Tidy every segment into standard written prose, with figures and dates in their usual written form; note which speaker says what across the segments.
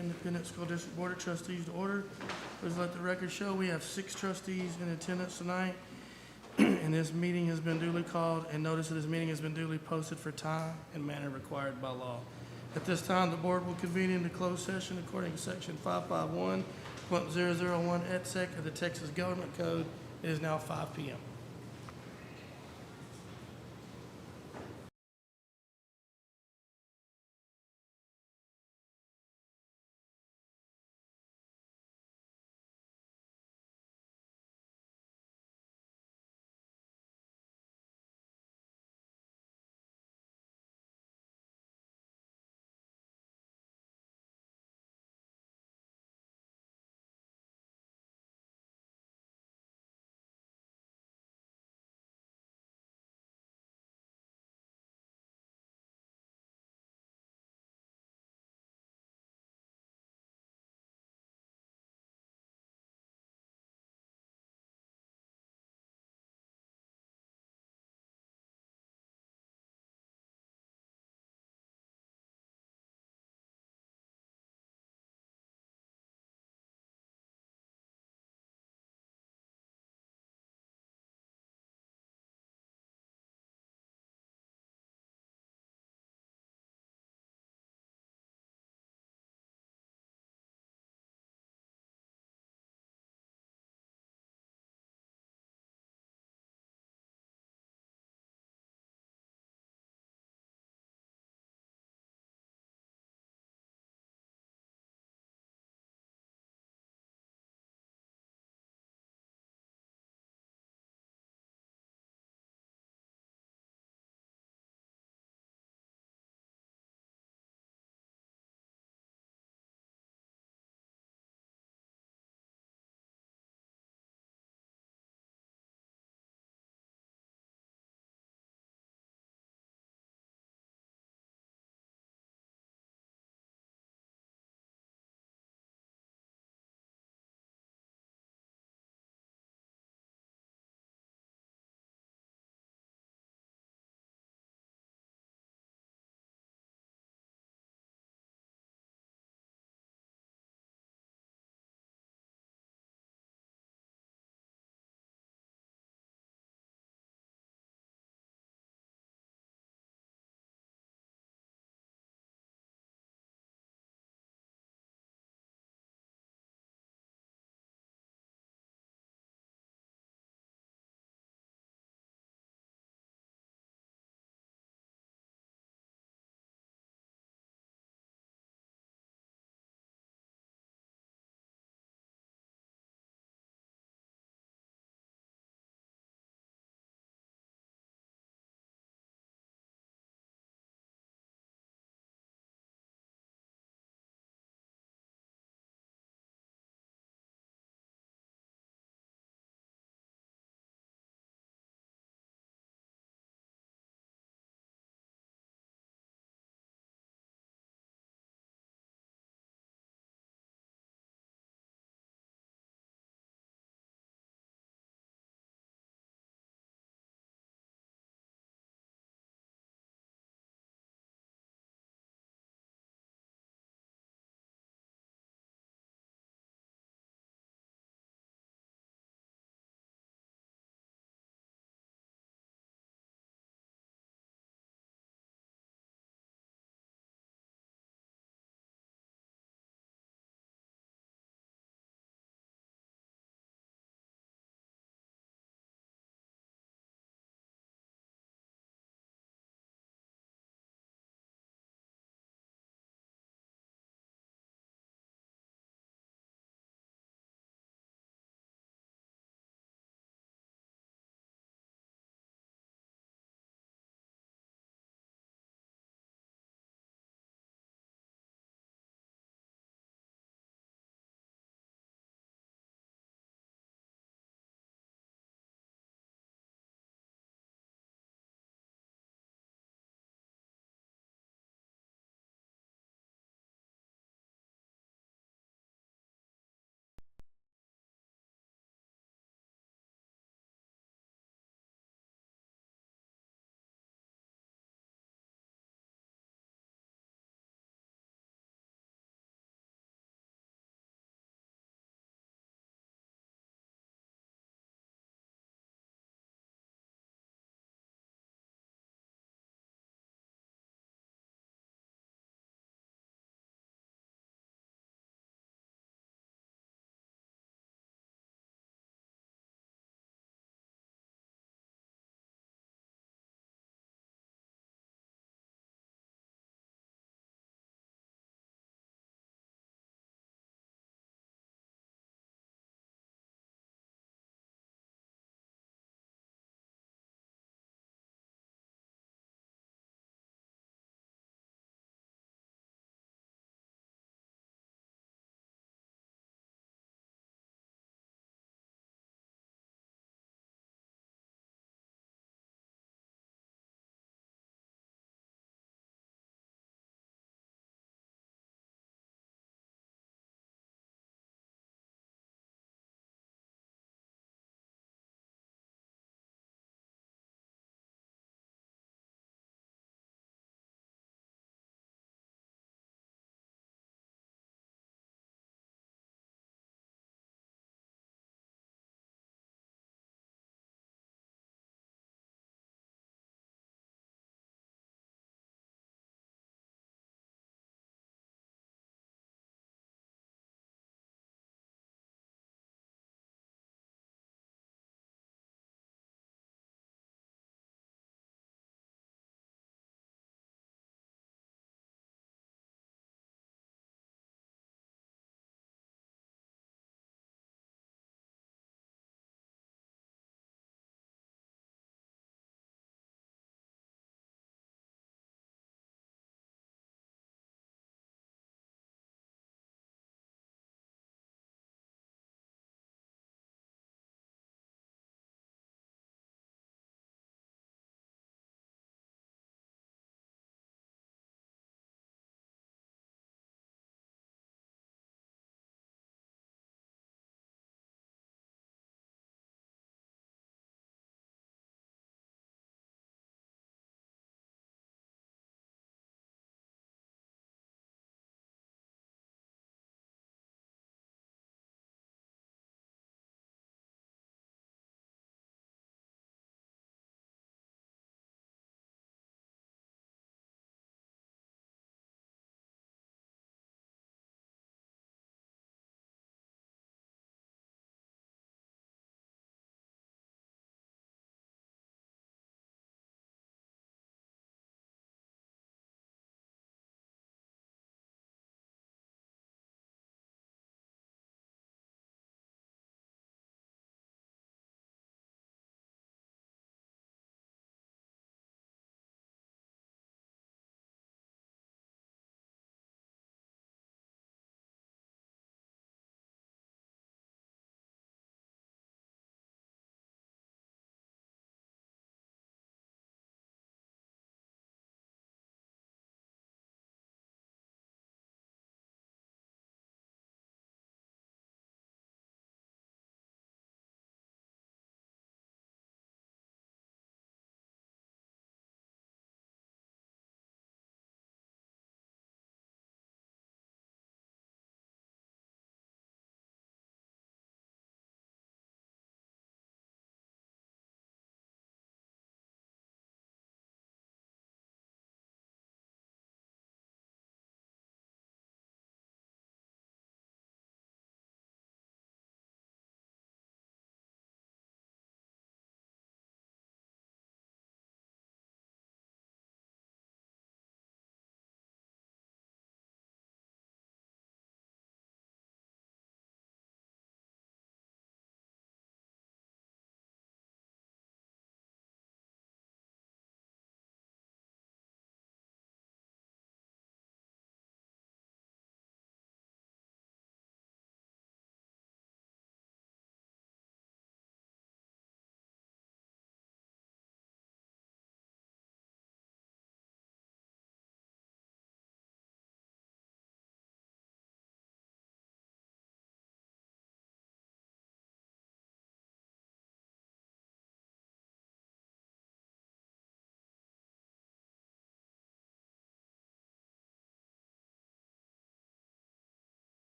Speaker 1: Independent School District Board of Trustees to order. Please let the record show we have 6 trustees in attendance tonight, and this meeting has been duly called, and notice of this meeting has been duly posted for time and manner required by law. At this time, the board will convene into closed session according to section 551.001 et sec of the Texas Government Code. It is now 5 p.m.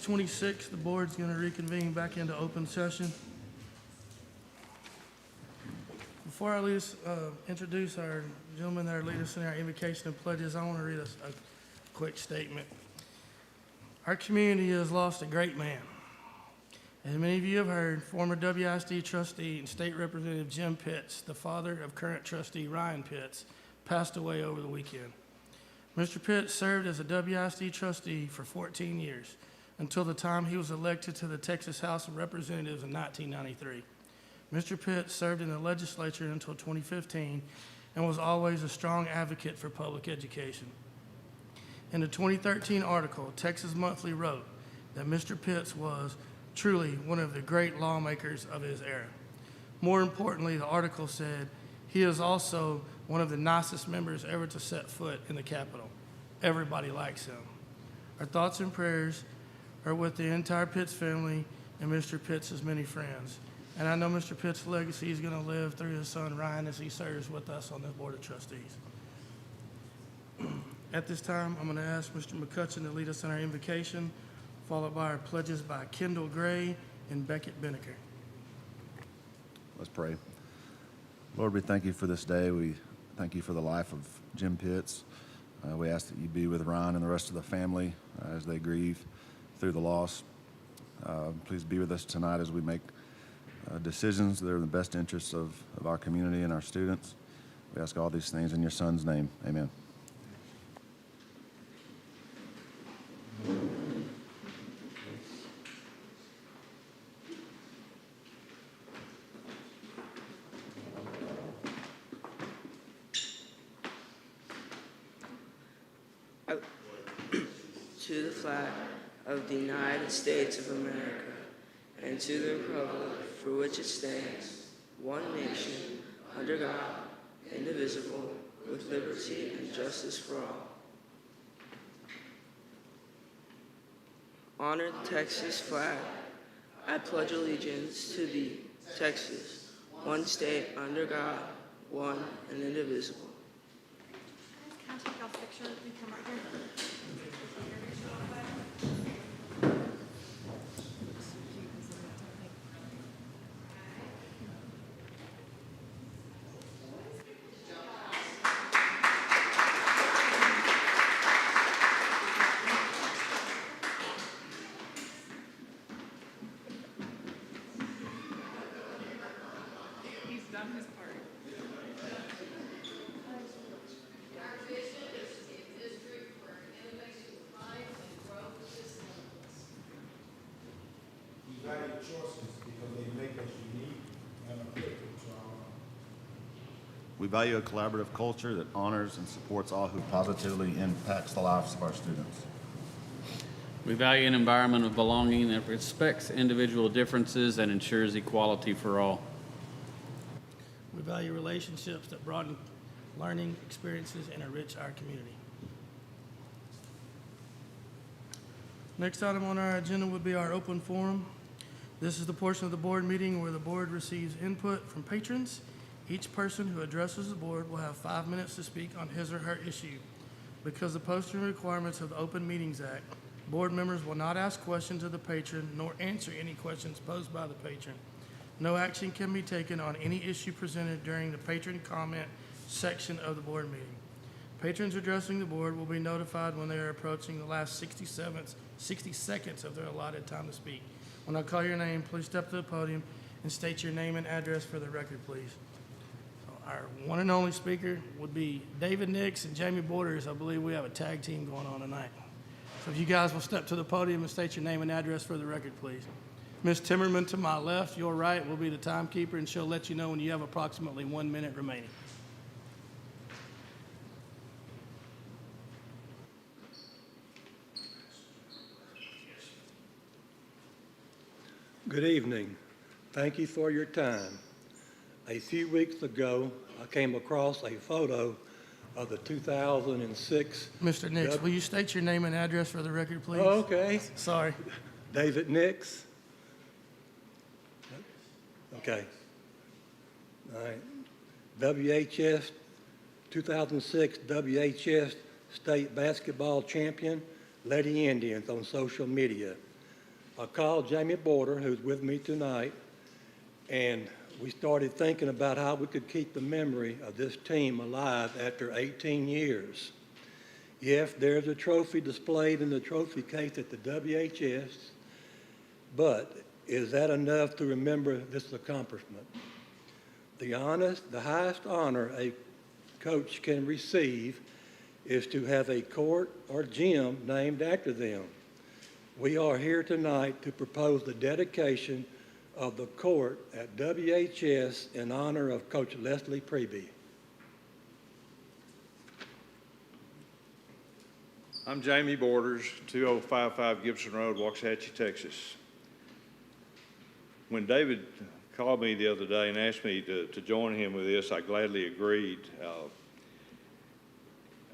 Speaker 1: 6:26, the board's going to reconvene back into open session. Before I introduce our gentlemen that are leading us in our invocation and pledges, I want to read a quick statement. Our community has lost a great man. As many of you have heard, former WISD trustee and state representative Jim Pitts, the father of current trustee Ryan Pitts, passed away over the weekend. Mr. Pitts served as a WISD trustee for 14 years, until the time he was elected to the Texas House of Representatives in 1993. Mr. Pitts served in the legislature until 2015 and was always a strong advocate for public education. In a 2013 article, Texas Monthly wrote that Mr. Pitts was truly one of the great lawmakers of his era. More importantly, the article said, he is also one of the nicest members ever to set foot in the Capitol. Everybody likes him. Our thoughts and prayers are with the entire Pitts family and Mr. Pitts' many friends. And I know Mr. Pitts' legacy is going to live through his son Ryan as he serves with us on the Board of Trustees. At this time, I'm going to ask Mr. McCutcheon to lead us in our invocation, followed by our pledges by Kendall Gray and Beckett Binnicker.
Speaker 2: Let's pray. Lord, we thank you for this day. We thank you for the life of Jim Pitts. We ask that you be with Ryan and the rest of the family as they grieve through the loss. Please be with us tonight as we make decisions that are in the best interests of our community and our students. We ask all these things in your son's name. Amen.
Speaker 3: To the flag of the United States of America and to the republic for which it stands, one nation, under God, indivisible, with liberty and justice for all. Honor the Texas flag. I pledge allegiance to thee, Texas, one state under God, one and indivisible.
Speaker 4: Can I take y'all's picture and come right here? He's done his part.
Speaker 5: We value choices because they make us unique and applicable to our own.
Speaker 2: We value a collaborative culture that honors and supports all who positively impacts the lives of our students.
Speaker 6: We value an environment of belonging that respects individual differences and ensures equality for all.
Speaker 1: We value relationships that broaden learning experiences and enrich our community. Next item on our agenda would be our open forum. This is the portion of the board meeting where the board receives input from patrons. Each person who addresses the board will have 5 minutes to speak on his or her issue. Because of the posting requirements of the Open Meetings Act, board members will not ask questions of the patron nor answer any questions posed by the patron. No action can be taken on any issue presented during the patron comment section of the board meeting. Patrons addressing the board will be notified when they are approaching the last 60 seconds of their allotted time to speak. When I call your name, please step to the podium and state your name and address for the record, please. So our one and only speaker would be David Nix and Jamie Borders. I believe we have a tag team going on tonight. So if you guys will step to the podium and state your name and address for the record, please. Ms. Timmerman to my left, your right, will be the timekeeper, and she'll let you know when you have approximately 1 minute remaining.
Speaker 7: Good evening. Thank you for your time. A few weeks ago, I came across a photo of the 2006.
Speaker 1: Mr. Nix, will you state your name and address for the record, please?
Speaker 7: Oh, okay.
Speaker 1: Sorry.
Speaker 7: David Nix. Okay. All right. WHS, 2006 WHS State Basketball Champion, Lady Indians on social media. I called Jamie Border, who's with me tonight, and we started thinking about how we could keep the memory of this team alive after 18 years. Yes, there's a trophy displayed in the trophy case at the WHS, but is that enough to remember this accomplishment? The highest honor a coach can receive is to have a court or gym named after them. We are here tonight to propose the dedication of the court at WHS in honor of Coach Leslie Preby.
Speaker 8: I'm Jamie Borders, 2055 Gibson Road, Waxahachie, Texas. When David called me the other day and asked me to join him with this, I gladly agreed.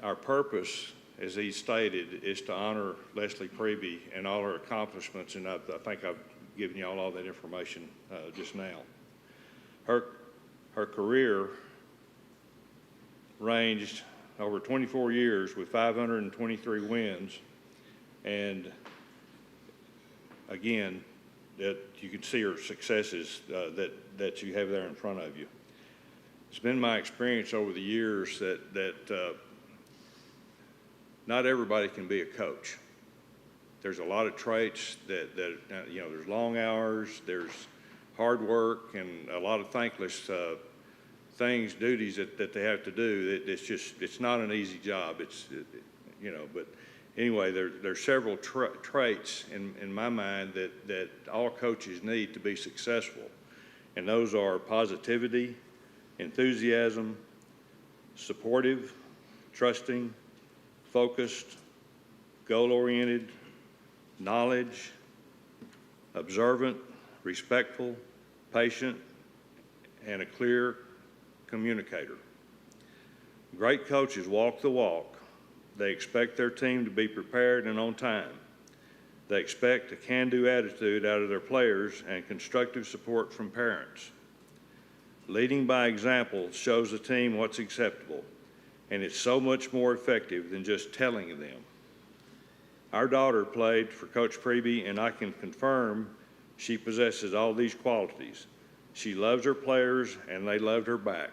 Speaker 8: Our purpose, as he stated, is to honor Leslie Preby and all her accomplishments, and I think I've given you all that information just now. Her career ranged over 24 years with 523 wins, and again, that you can see her successes that you have there in front of you. It's been my experience over the years that not everybody can be a coach. There's a lot of traits that there's long hours, there's hard work, and a lot of thankless things, duties that they have to do. It's not an easy job. But anyway, there's several traits in my mind that all coaches need to be successful, and those are positivity, enthusiasm, supportive, trusting, focused, goal-oriented, knowledge, observant, respectful, patient, and a clear communicator. Great coaches walk the walk. They expect their team to be prepared and on time. They expect a can-do attitude out of their players and constructive support from parents. Leading by example shows the team what's acceptable, and it's so much more effective than just telling them. Our daughter played for Coach Preby, and I can confirm she possesses all these qualities. She loves her players, and they loved her back.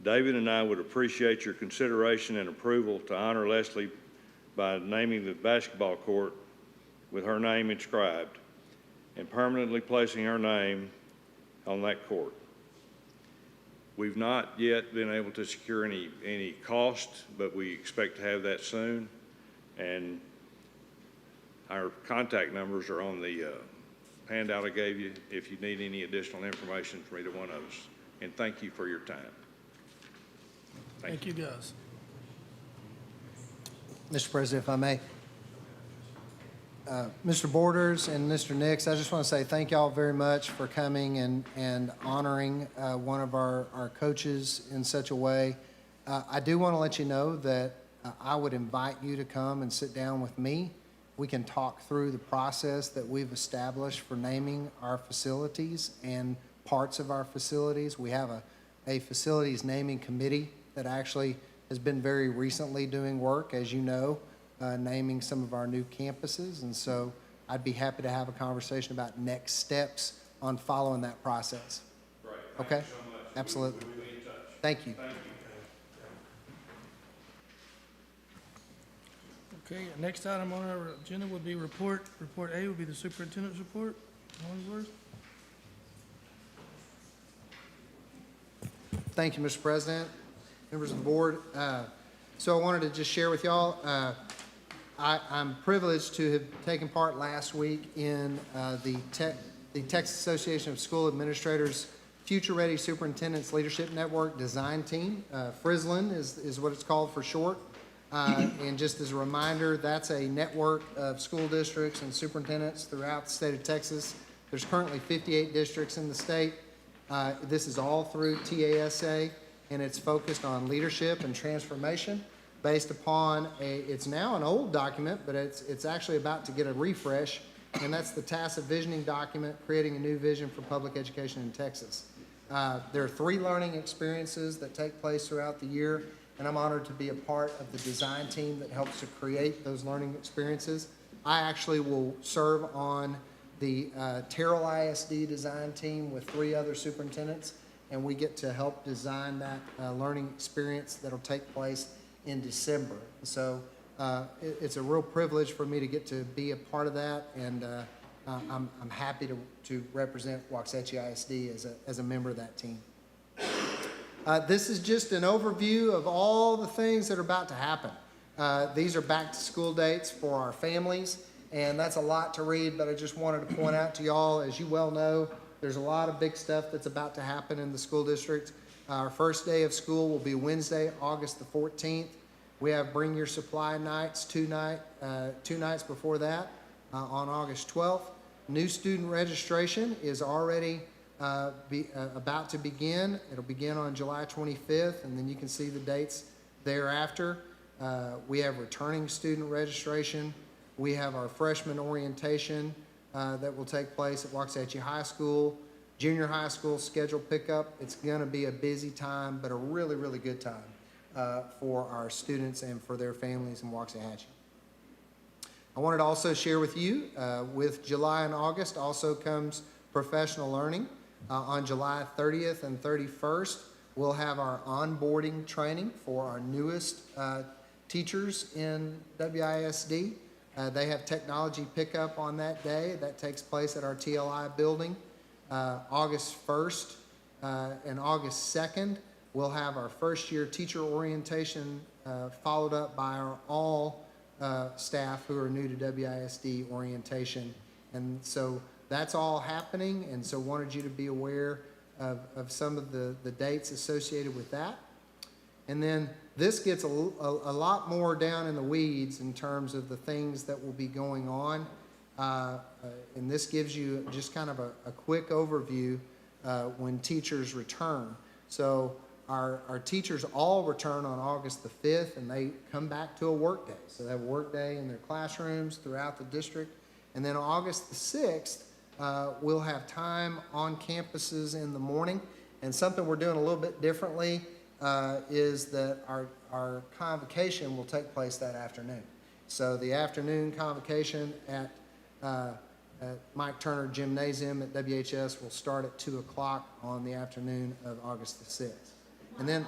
Speaker 8: David and I would appreciate your consideration and approval to honor Leslie by naming the basketball court with her name inscribed and permanently placing her name on that court. We've not yet been able to secure any cost, but we expect to have that soon. And our contact numbers are on the handout I gave you if you need any additional information from either one of us. And thank you for your time.
Speaker 1: Thank you, guys.
Speaker 9: Mr. President, if I may. Mr. Borders and Mr. Nix, I just want to say thank y'all very much for coming and honoring one of our coaches in such a way. I do want to let you know that I would invite you to come and sit down with me. We can talk through the process that we've established for naming our facilities and parts of our facilities. We have a facilities naming committee that actually has been very recently doing work, as you know, naming some of our new campuses. And so I'd be happy to have a conversation about next steps on following that process.
Speaker 8: Great.
Speaker 9: Okay?
Speaker 8: Thank you so much.
Speaker 9: Absolutely.
Speaker 8: We'll be in touch.
Speaker 9: Thank you.
Speaker 8: Thank you.
Speaker 1: Okay, next item on our agenda would be report. Report A would be the superintendent's report. Hollingsworth.
Speaker 9: Thank you, Mr. President, members of the board. So I wanted to just share with y'all, I'm privileged to have taken part last week in the Texas Association of School Administrators Future Ready Superintendents Leadership Network Design Team. FRISLN is what it's called for short. And just as a reminder, that's a network of school districts and superintendents throughout the state of Texas. There's currently 58 districts in the state. This is all through TASA, and it's focused on leadership and transformation based upon it's now an old document, but it's actually about to get a refresh, and that's the TASA visioning document, creating a new vision for public education in Texas. There are 3 learning experiences that take place throughout the year, and I'm honored to be a part of the design team that helps to create those learning experiences. I actually will serve on the Terrell ISD design team with 3 other superintendents, and we get to help design that learning experience that'll take place in December. So it's a real privilege for me to get to be a part of that, and I'm happy to represent Waxahachie ISD as a member of that team. This is just an overview of all the things that are about to happen. These are back to school dates for our families, and that's a lot to read, but I just wanted to point out to y'all, as you well know, there's a lot of big stuff that's about to happen in the school district. Our first day of school will be Wednesday, August the 14th. We have Bring Your Supply nights, two nights before that on August 12th. New student registration is already about to begin. It'll begin on July 25th, and then you can see the dates thereafter. We have returning student registration. We have our freshman orientation that will take place at Waxahachie High School. Junior high school scheduled pickup. It's going to be a busy time, but a really, really good time for our students and for their families in Waxahachie. I wanted to also share with you, with July and August also comes professional learning. On July 30th and 31st, we'll have our onboarding training for our newest teachers in WISD. They have technology pickup on that day. That takes place at our TLI building. August 1st and August 2nd, we'll have our first year teacher orientation followed up by our all staff who are new to WISD orientation. And so that's all happening, and so wanted you to be aware of some of the dates associated with that. And then this gets a lot more down in the weeds in terms of the things that will be going on. And this gives you just kind of a quick overview when teachers return. So our teachers all return on August the 5th, and they come back to a work day. So they have a work day in their classrooms throughout the district. And then August the 6th, we'll have time on campuses in the morning. And something we're doing a little bit differently is that our convocation will take place that afternoon. So the afternoon convocation at Mike Turner Gymnasium at WHS will start at 2 o'clock on the afternoon of August the 6th. And then,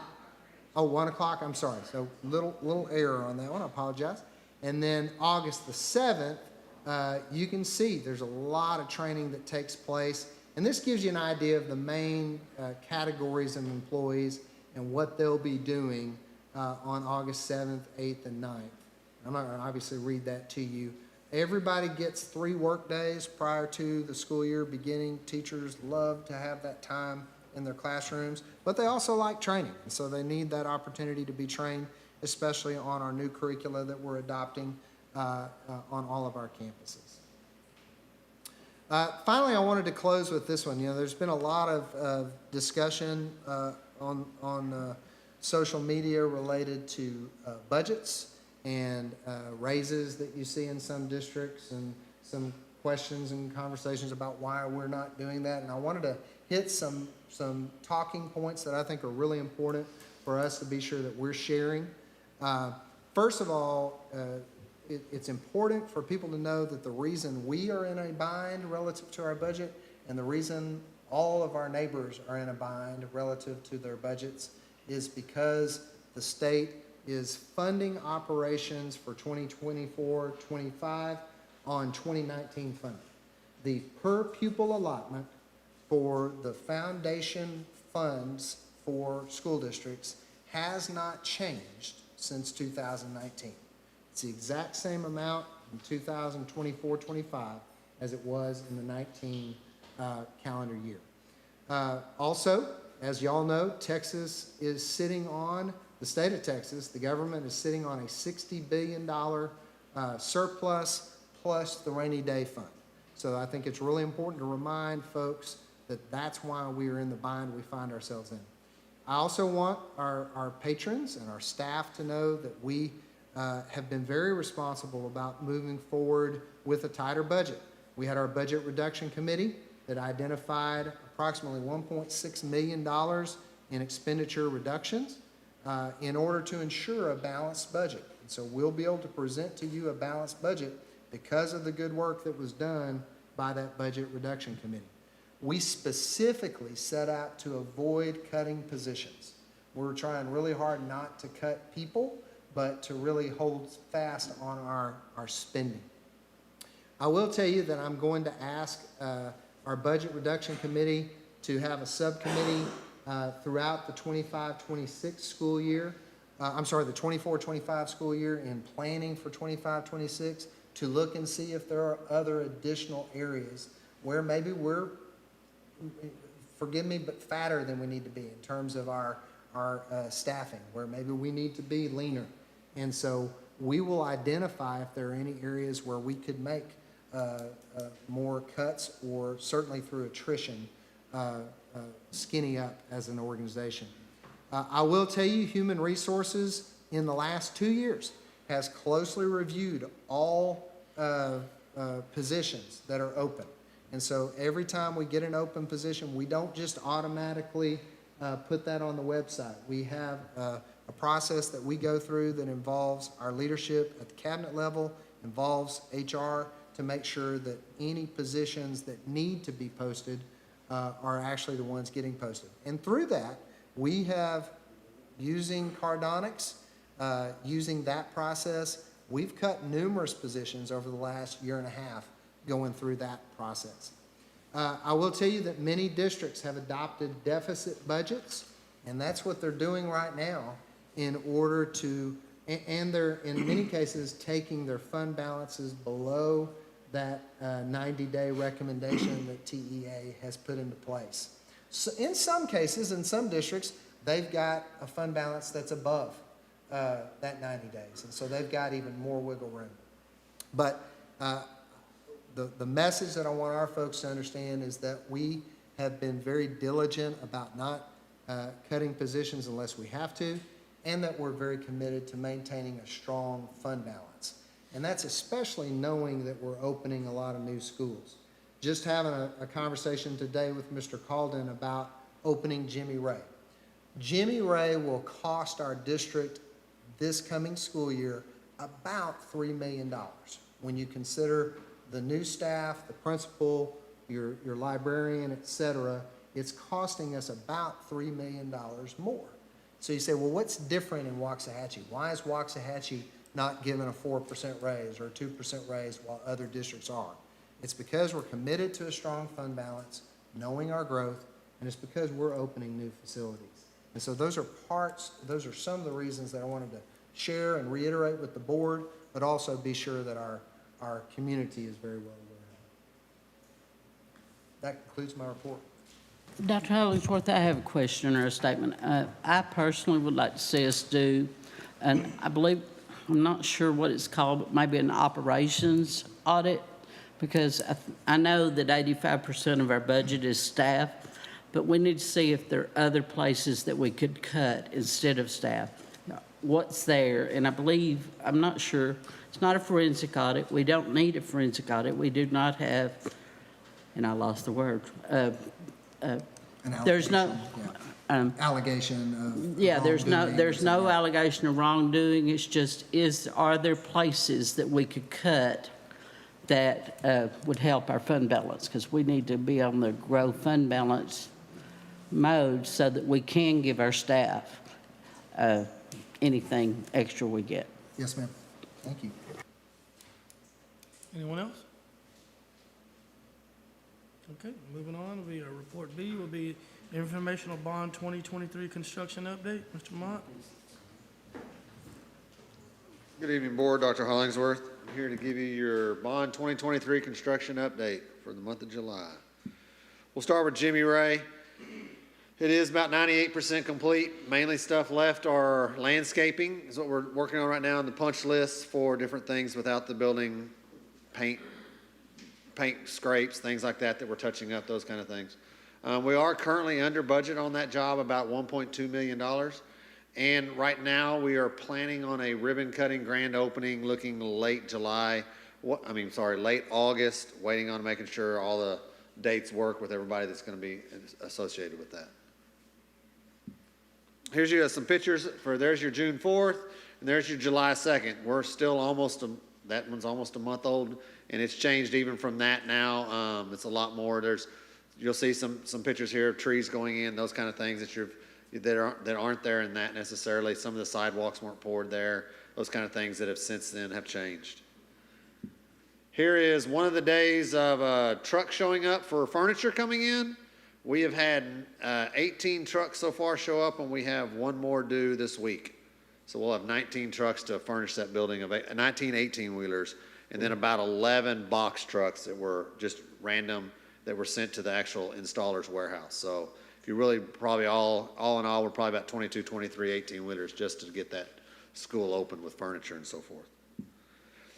Speaker 9: 1 o'clock, I'm sorry. So little error on that one, I apologize. And then August the 7th, you can see there's a lot of training that takes place. And this gives you an idea of the main categories of employees and what they'll be doing on August 7th, 8th, and 9th. I'm not going to obviously read that to you. Everybody gets 3 work days prior to the school year beginning. Teachers love to have that time in their classrooms, but they also like training. And so they need that opportunity to be trained, especially on our new curricula that we're adopting on all of our campuses. Finally, I wanted to close with this one. You know, there's been a lot of discussion on social media related to budgets and raises that you see in some districts, and some questions and conversations about why we're not doing that. And I wanted to hit some talking points that I think are really important for us to be sure that we're sharing. First of all, it's important for people to know that the reason we are in a bind relative to our budget, and the reason all of our neighbors are in a bind relative to their budgets, is because the state is funding operations for 2024-25 on 2019 funding. The per pupil allotment for the foundation funds for school districts has not changed since 2019. It's the exact same amount in 2024-25 as it was in the 19 calendar year. Also, as y'all know, Texas is sitting on, the state of Texas, the government is sitting on a $60 billion surplus plus the rainy day fund. So I think it's really important to remind folks that that's why we are in the bind we find ourselves in. I also want our patrons and our staff to know that we have been very responsible about moving forward with a tighter budget. We had our budget reduction committee that identified approximately $1.6 million in expenditure reductions in order to ensure a balanced budget. And so we'll be able to present to you a balanced budget because of the good work that was done by that budget reduction committee. We specifically set out to avoid cutting positions. We're trying really hard not to cut people, but to really hold fast on our spending. I will tell you that I'm going to ask our budget reduction committee to have a subcommittee throughout the 25-26 school year. I'm sorry, the 24-25 school year, in planning for 25-26, to look and see if there are other additional areas where maybe we're, forgive me, but fatter than we need to be in terms of our staffing, where maybe we need to be leaner. And so we will identify if there are any areas where we could make more cuts, or certainly through attrition, skinny up as an organization. I will tell you, Human Resources in the last 2 years has closely reviewed all positions that are open. And so every time we get an open position, we don't just automatically put that on the website. We have a process that we go through that involves our leadership at the cabinet level, involves HR, to make sure that any positions that need to be posted are actually the ones getting posted. And through that, we have, using Cardonics, using that process, we've cut numerous positions over the last year and a half going through that process. I will tell you that many districts have adopted deficit budgets, and that's what they're doing right now in order to, and they're in many cases taking their fund balances below that 90-day recommendation that TEA has put into place. So in some cases, in some districts, they've got a fund balance that's above that 90 days, and so they've got even more wiggle room. But the message that I want our folks to understand is that we have been very diligent about not cutting positions unless we have to, and that we're very committed to maintaining a strong fund balance. And that's especially knowing that we're opening a lot of new schools. Just having a conversation today with Mr. Calden about opening Jimmy Ray. Jimmy Ray will cost our district this coming school year about $3 million. When you consider the new staff, the principal, your librarian, et cetera, it's costing us about $3 million more. So you say, well, what's different in Waxahachie? Why is Waxahachie not given a 4% raise or a 2% raise while other districts are? It's because we're committed to a strong fund balance, knowing our growth, and it's because we're opening new facilities. And so those are some of the reasons that I wanted to share and reiterate with the board, but also be sure that our community is very well aware of. That concludes my report.
Speaker 10: Dr. Hollingsworth, I have a question or a statement. I personally would like to see us do, and I believe, I'm not sure what it's called, but maybe an operations audit, because I know that 85% of our budget is staff, but we need to see if there are other places that we could cut instead of staff. What's there? And I believe, I'm not sure, it's not a forensic audit. We don't need a forensic audit. We do not have, and I lost the word. There's no
Speaker 9: allegation of
Speaker 10: there's no allegation of wrongdoing. It's just, are there places that we could cut that would help our fund balance? Because we need to be on the grow fund balance mode so that we can give our staff anything extra we get.
Speaker 9: Yes, ma'am. Thank you.
Speaker 1: Anyone else? Okay, moving on, will be report B, will be informational bond 2023 construction update. Mr. Mott?
Speaker 11: Good evening, Board. Dr. Hollingsworth. I'm here to give you your bond 2023 construction update for the month of July. We'll start with Jimmy Ray. It is about 98% complete. Mainly stuff left are landscaping is what we're working on right now on the punch list for different things without the building, paint scrapes, things like that we're touching up, those kind of things. We are currently under budget on that job, about $1.2 million. And right now we are planning on a ribbon cutting grand opening looking late late August, waiting on making sure all the dates work with everybody that's going to be associated with that. Here's some pictures there's your June 4th and there's your July 2nd. We're still almost that one's almost a month old, and it's changed even from that now. It's a lot more. You'll see some pictures here of trees going in, those kind of things that aren't there in that necessarily. Some of the sidewalks weren't poured there, those kind of things that have since then have changed. Here is one of the days of a truck showing up for furniture coming in. We have had 18 trucks so far show up, and we have one more due this week. So we'll have 19 trucks to furnish that building, of 19 18-wheelers, and then about 11 box trucks that were just random that were sent to the actual installer's warehouse. So if you really probably all in all, we're probably about 22, 23 18-wheelers just to get that school open with furniture and so forth.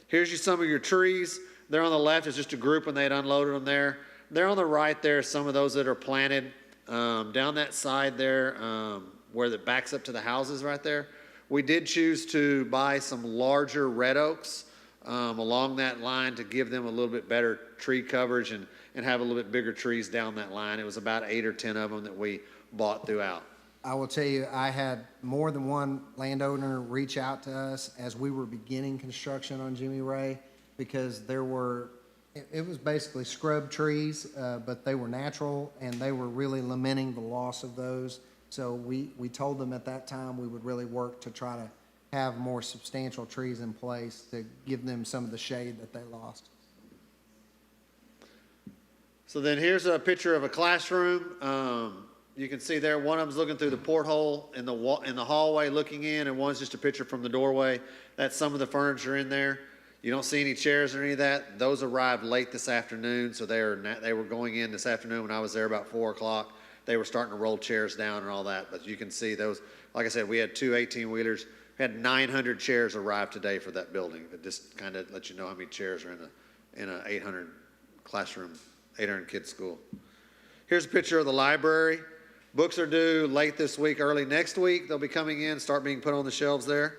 Speaker 11: Here's some of your trees. There on the left is just a group, and they had unloaded them there. There on the right, there are some of those that are planted down that side there where it backs up to the houses right there. We did choose to buy some larger red oaks along that line to give them a little bit better tree coverage and have a little bit bigger trees down that line. It was about 8 or 10 of them that we bought throughout.
Speaker 9: I will tell you, I had more than one landowner reach out to us as we were beginning construction on Jimmy Ray, because it was basically scrub trees, but they were natural, and they were really lamenting the loss of those. So we told them at that time we would really work to try to have more substantial trees in place to give them some of the shade that they lost.
Speaker 11: So then here's a picture of a classroom. You can see there one of them's looking through the porthole in the hallway looking in, and one's just a picture from the doorway. That's some of the furniture in there. You don't see any chairs or any of that. Those arrived late this afternoon, so they were going in this afternoon when I was there about 4 o'clock. They were starting to roll chairs down and all that, but you can see those. Like I said, we had 2 18-wheelers. We had 900 chairs arrive today for that building. It just kind of lets you know how many chairs are in a 800 classroom, 800 kid school. Here's a picture of the library. Books are due late this week, early next week. They'll be coming in, start being put on the shelves there.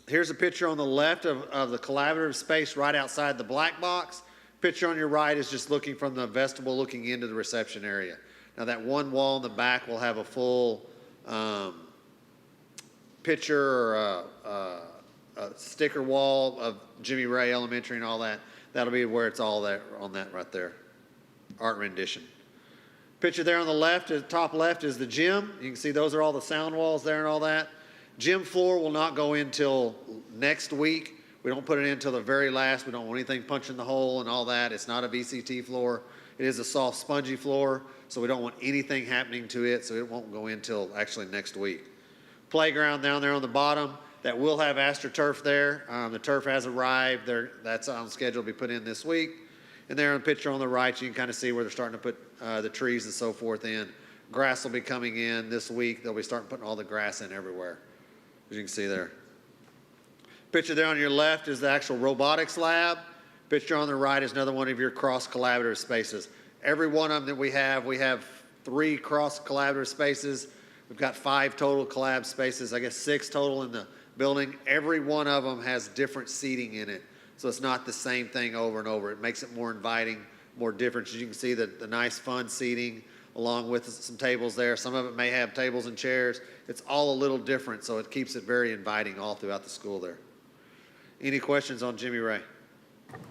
Speaker 11: Here's a picture on the left of the collaborative space right outside the black box. Picture on your right is just looking from the vestibule looking into the reception area. Now that one wall in the back will have a full picture or a sticker wall of Jimmy Ray Elementary and all that. That'll be where it's all there on that right there. Art rendition. Picture there on the left, the top left is the gym. You can see those are all the sound walls there and all that. Gym floor will not go in till next week. We don't put it in until the very last. We don't want anything punching the hole and all that. It's not a VCT floor. It is a soft, spongy floor, so we don't want anything happening to it, so it won't go in till actually next week. Playground down there on the bottom, that will have AstroTurf there. The turf has arrived. That's on schedule to be put in this week. And there on the picture on the right, you can kind of see where they're starting to put the trees and so forth in. Grass will be coming in this week. They'll be starting putting all the grass in everywhere, as you can see there. Picture there on your left is the actual robotics lab. Picture on the right is another one of your cross-collaborative spaces. Every one of them that we have 3 cross-collaborative spaces. We've got 5 total collab spaces, I guess 6 total in the building. Every one of them has different seating in it. So it's not the same thing over and over. It makes it more inviting, more different. As you can see the nice fun seating along with some tables there. Some of it may have tables and chairs. It's all a little different, so it keeps it very inviting all throughout the school there. Any questions on Jimmy Ray?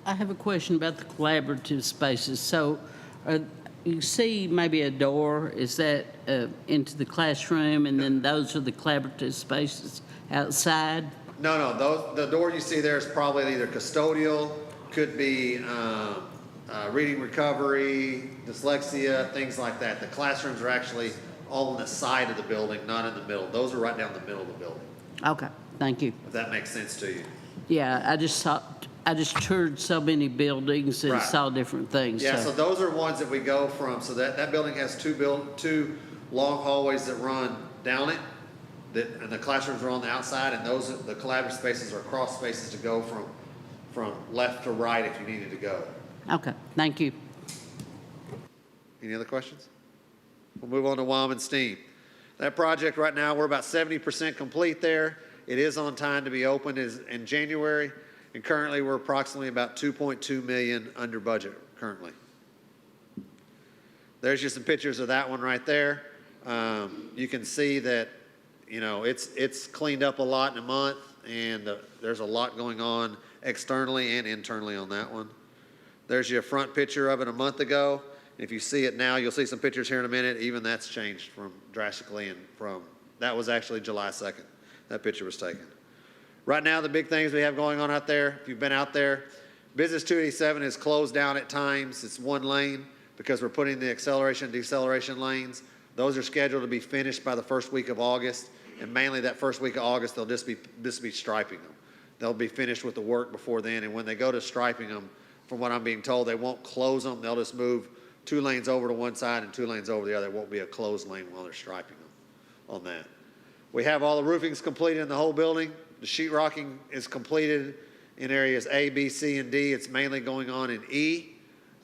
Speaker 10: I have a question about the collaborative spaces. So you see maybe a door, is that into the classroom, and then those are the collaborative spaces outside?
Speaker 11: No, the door you see there is probably either custodial, could be reading recovery, dyslexia, things like that. The classrooms are actually all on the side of the building, not in the middle. Those are right down the middle of the building,
Speaker 10: Okay, thank you.
Speaker 11: if that makes sense to you.
Speaker 10: Yeah, I just toured so many buildings and
Speaker 11: Right.
Speaker 10: saw different things.
Speaker 11: Yeah, so those are ones that we go from. So that building has two long hallways that run down it, and the classrooms are on the outside, and the collaborative spaces are cross spaces to go from left to right if you needed to go.
Speaker 10: Okay, thank you.
Speaker 11: Any other questions? We'll move on to Wyoming STEAM. That project right now, we're about 70% complete there. It is on time to be opened in January, and currently we're approximately about $2.2 million under budget currently. There's just some pictures of that one right there. You can see that, it's cleaned up a lot in a month, and there's a lot going on externally and internally on that one. There's your front picture of it a month ago. If you see it now, you'll see some pictures here in a minute. Even that's changed from drastically, and from, that was actually July 2nd. That picture was taken. Right now, the big things we have going on out there, if you've been out there, Business 287 is closed down at times. It's one lane because we're putting the acceleration and deceleration lanes. Those are scheduled to be finished by the first week of August, and mainly that first week of August, they'll just be striping them. They'll be finished with the work before then, and when they go to striping them, from what I'm being told, they won't close them. They'll just move 2 lanes over to one side and 2 lanes over the other. It won't be a closed lane while they're striping them on that. We have all the roofings completed in the whole building. The sheetrocking is completed in areas A, B, C, and D. It's mainly going on in E.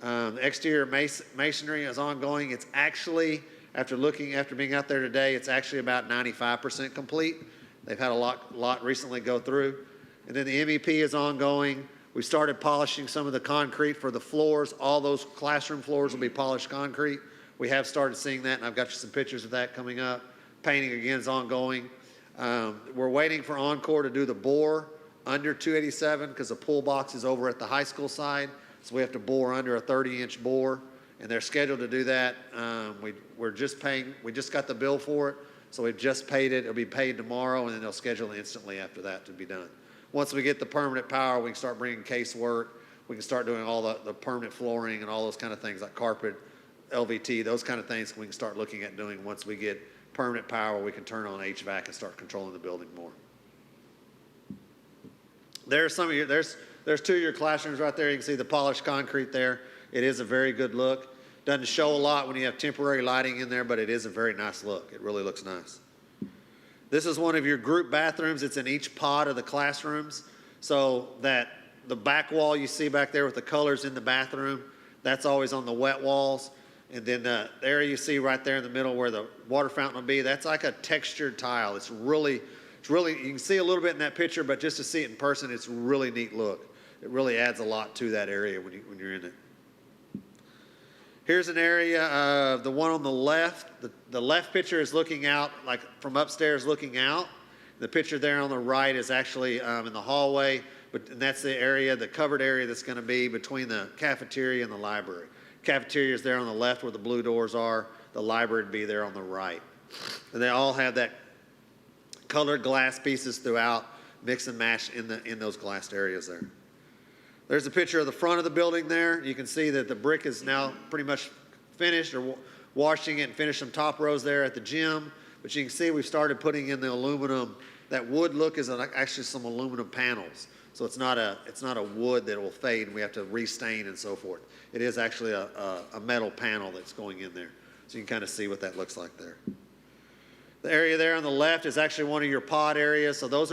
Speaker 11: The exterior masonry is ongoing. It's actually, after being out there today, it's actually about 95% complete. They've had a lot recently go through. And then the MEP is ongoing. We started polishing some of the concrete for the floors. All those classroom floors will be polished concrete. We have started seeing that, and I've got you some pictures of that coming up. Painting again is ongoing. We're waiting for Encore to do the bore under 287 because the pull box is over at the high school side. So we have to bore under a 30-inch bore, and they're scheduled to do that. We just got the bill for it, so we've just paid it. It'll be paid tomorrow, and then they'll schedule it instantly after that to be done. Once we get the permanent power, we can start bringing casework. We can start doing all the permanent flooring and all those kind of things like carpet, LVT, those kind of things we can start looking at doing once we get permanent power. We can turn on HVAC and start controlling the building more. There's 2 of your classrooms right there. You can see the polished concrete there. It is a very good look. Doesn't show a lot when you have temporary lighting in there, but it is a very nice look. It really looks nice. This is one of your group bathrooms. It's in each pod of the classrooms. So that the back wall you see back there with the colors in the bathroom, that's always on the wet walls. And then the area you see right there in the middle where the water fountain will be, that's like a textured tile. It's really, you can see a little bit in that picture, but just to see it in person, it's a really neat look. It really adds a lot to that area when you're in it. Here's an area of the one on the left. The left picture is looking out, like from upstairs looking out. The picture there on the right is actually in the hallway, and that's the area, the covered area that's going to be between the cafeteria and the library. Cafeteria is there on the left where the blue doors are. The library would be there on the right. And they all have that colored glass pieces throughout, mix and match in those glassed areas there. There's a picture of the front of the building there. You can see that the brick is now pretty much finished, or washing it and finished some top rows there at the gym. But you can see we've started putting in the aluminum. That wood look is actually some aluminum panels. So it's not a wood that will fade and we have to restain and so forth. It is actually a metal panel that's going in there. So you can kind of see what that looks like there. The area there on the left is actually one of your pod areas. So those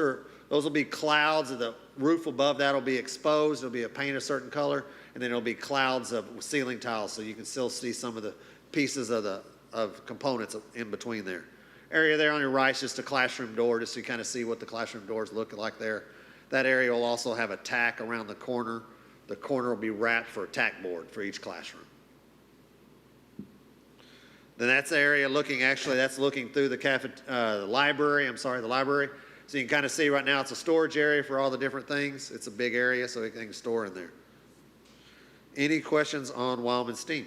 Speaker 11: will be clouds. The roof above that will be exposed. It'll be a paint a certain color, and then it'll be clouds of ceiling tiles, so you can still see some of the pieces of components in between there. Area there on your right is just a classroom door, just so you kind of see what the classroom doors look like there. That area will also have a tack around the corner. The corner will be wrapped for a tack board for each classroom. Then that's the area that's looking through the library. The library. So you can kind of see right now it's a storage area for all the different things. It's a big area, so everything can store in there. Any questions on Wildman Steam?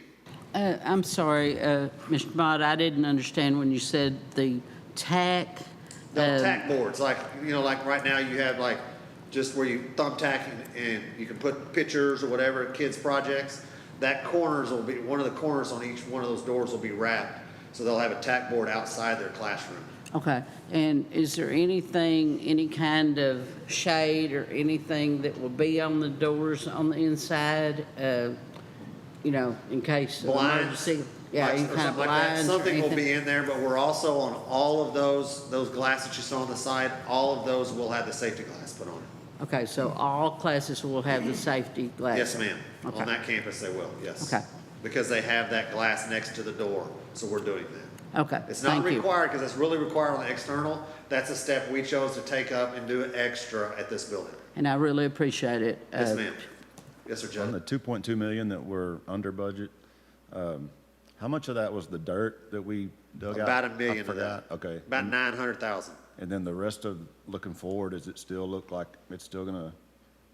Speaker 10: I'm sorry, Mr. Mott, I didn't understand when you said the tack.
Speaker 11: No, tack boards, like right now you have like just where you thumbtack and you can put pictures or whatever, kids' projects. That corners will be, one of the corners on each one of those doors will be wrapped. So they'll have a tack board outside their classroom.
Speaker 10: Okay, and is there anything, any kind of shade or anything that will be on the doors on the inside, in case of emergency? Yeah, any kind of blinds or
Speaker 11: Something will
Speaker 10: anything?
Speaker 11: be in there, but we're also on all of those glass that you saw on the side, all of those will have the safety glass put on it.
Speaker 10: Okay, so all classes will have the safety glass?
Speaker 11: Yes, ma'am.
Speaker 10: Okay.
Speaker 11: On that campus, they will, yes.
Speaker 10: Okay.
Speaker 11: Because they have that glass next to the door, so we're doing that.
Speaker 10: Okay,
Speaker 11: It's not
Speaker 10: thank you.
Speaker 11: required, because it's really required on the external. That's a step we chose to take up and do it extra at this building.
Speaker 10: And I really appreciate it.
Speaker 11: Yes, ma'am. Yes, sir,
Speaker 2: On the
Speaker 11: Judge.
Speaker 2: 2.2 million that were under budget, how much of that was the dirt that we dug out?
Speaker 11: About $1 million
Speaker 2: I
Speaker 11: of that.
Speaker 2: forgot. Okay.
Speaker 11: About 900,000.
Speaker 2: And then the rest of, looking forward, does it still look like it's still gonna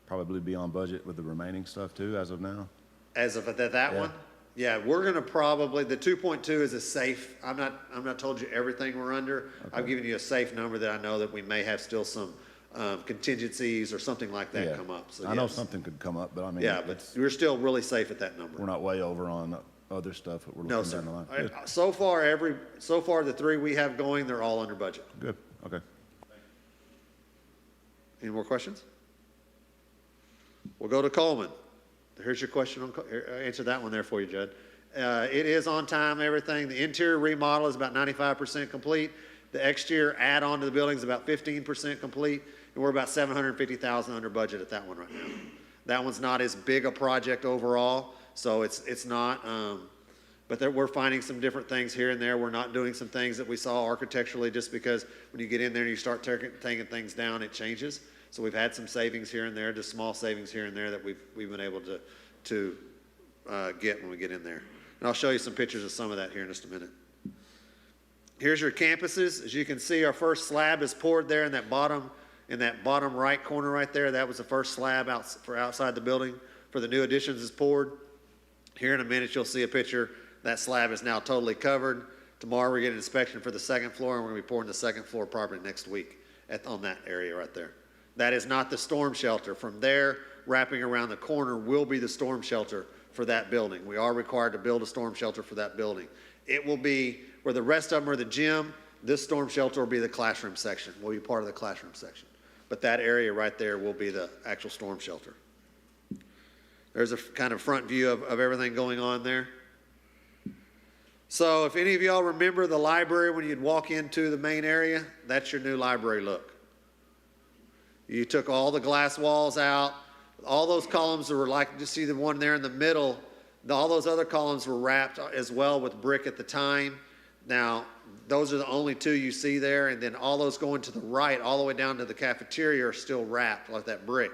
Speaker 2: probably be on budget with the remaining stuff too, as of now?
Speaker 11: As of that
Speaker 2: Yeah.
Speaker 11: one? Yeah, we're gonna probably, the 2.2 is a safe, I'm not told you everything we're under. I've given you a safe number that I know that we may have still some contingencies or something like that
Speaker 2: Yeah.
Speaker 11: come up, so
Speaker 2: I know
Speaker 11: yes.
Speaker 2: something could come up, but I mean,
Speaker 11: Yeah, but we're still really safe at that number.
Speaker 2: we're not way over on other stuff that we're
Speaker 11: No,
Speaker 2: looking
Speaker 11: sir.
Speaker 2: down the line. Good,
Speaker 11: So far, the three we have going, they're all under budget.
Speaker 2: good, okay.
Speaker 11: Any more questions? We'll go to Coleman. Here's your question on, answer that one there for you, Judd. It is on time, everything. The interior remodel is about 95% complete. The exterior add-on to the building is about 15% complete, and we're about $750,000 under budget at that one right now. That one's not as big a project overall, so it's not, but we're finding some different things here and there. We're not doing some things that we saw architecturally, just because when you get in there and you start taking things down, it changes. So we've had some savings here and there, just small savings here and there that we've been able to get when we get in there. And I'll show you some pictures of some of that here in just a minute. Here's your campuses. As you can see, our first slab is poured there in that bottom right corner right there. That was the first slab for outside the building for the new additions is poured. Here in a minute, you'll see a picture. That slab is now totally covered. Tomorrow, we're getting inspection for the second floor, and we're going to be pouring the second floor property next week on that area right there. That is not the storm shelter. From there, wrapping around the corner will be the storm shelter for that building. We are required to build a storm shelter for that building. It will be where the rest of them are the gym. This storm shelter will be the classroom section, will be part of the classroom section. But that area right there will be the actual storm shelter. There's a kind of front view of everything going on there. So if any of y'all remember the library when you'd walk into the main area, that's your new library look. You took all the glass walls out. All those columns were like, just see the one there in the middle, all those other columns were wrapped as well with brick at the time. Now, those are the only two you see there, and then all those going to the right, all the way down to the cafeteria, are still wrapped like that brick.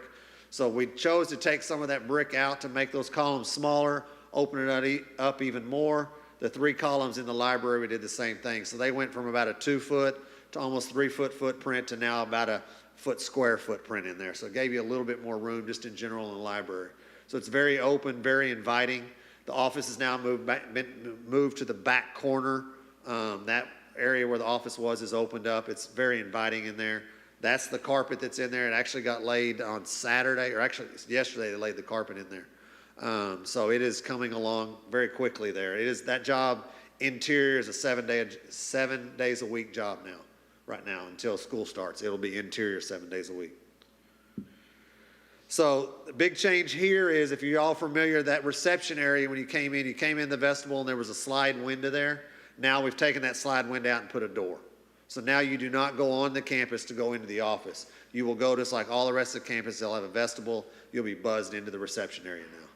Speaker 11: So we chose to take some of that brick out to make those columns smaller, open it up even more. The three columns in the library, we did the same thing. So they went from about a 2-foot to almost 3-foot footprint to now about a square footprint in there. So it gave you a little bit more room just in general in the library. So it's very open, very inviting. The office is now moved to the back corner. That area where the office was is opened up. It's very inviting in there. That's the carpet that's in there. It actually got laid on Saturday, or actually yesterday they laid the carpet in there. So it is coming along very quickly there. It is, that job interior is a 7 days a week job now. Right now, until school starts, it'll be interior 7 days a week. So the big change here is, if you're all familiar, that reception area, when you came in the vestibule and there was a slide window there. Now we've taken that slide window out and put a door. So now you do not go on the campus to go into the office. You will go just like all the rest of the campus. They'll have a vestibule. You'll be buzzed into the reception area now.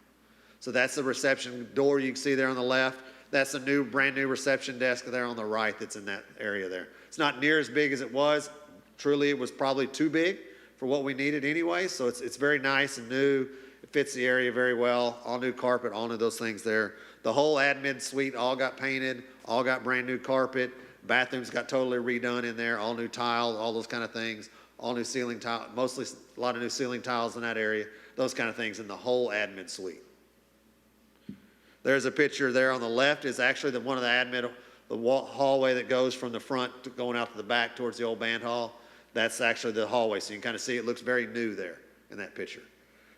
Speaker 11: So that's the reception door you can see there on the left. That's a brand new reception desk there on the right that's in that area there. It's not near as big as it was. Truly, it was probably too big for what we needed anyway. So it's very nice and new. It fits the area very well. All new carpet, all new those things there. The whole admin suite all got painted, all got brand new carpet. Bathrooms got totally redone in there, all new tile, all those kind of things. All new ceiling tile, mostly a lot of new ceiling tiles in that area. Those kind of things in the whole admin suite. There's a picture there on the left is actually one of the admin, hallway that goes from the front going out to the back towards the old band hall. That's actually the hallway, so you can kind of see it looks very new there in that picture.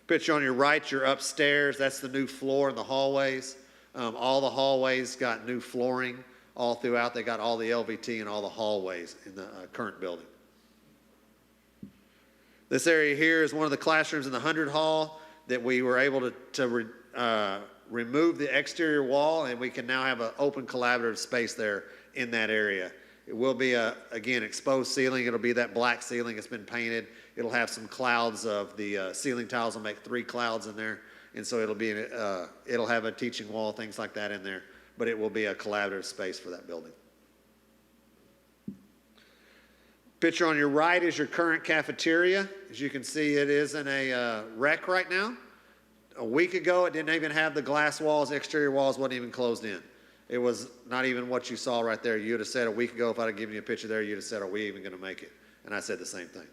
Speaker 11: Picture on your right, you're upstairs. That's the new floor in the hallways. All the hallways got new flooring all throughout. They got all the LVT in all the hallways in the current building. This area here is one of the classrooms in the 100 Hall that we were able to remove the exterior wall, and we can now have an open collaborative space there in that area. It will be again, exposed ceiling. It'll be that black ceiling. It's been painted. It'll have some clouds of the ceiling tiles. Will make 3 clouds in there, and so it'll have a teaching wall, things like that in there. But it will be a collaborative space for that building. Picture on your right is your current cafeteria. As you can see, it is in a wreck right now. A week ago, it didn't even have the glass walls, exterior walls wasn't even closed in. It was not even what you saw right there. You'd have said a week ago, if I'd have given you a picture there, you'd have said, are we even going to make it? and I said the same thing.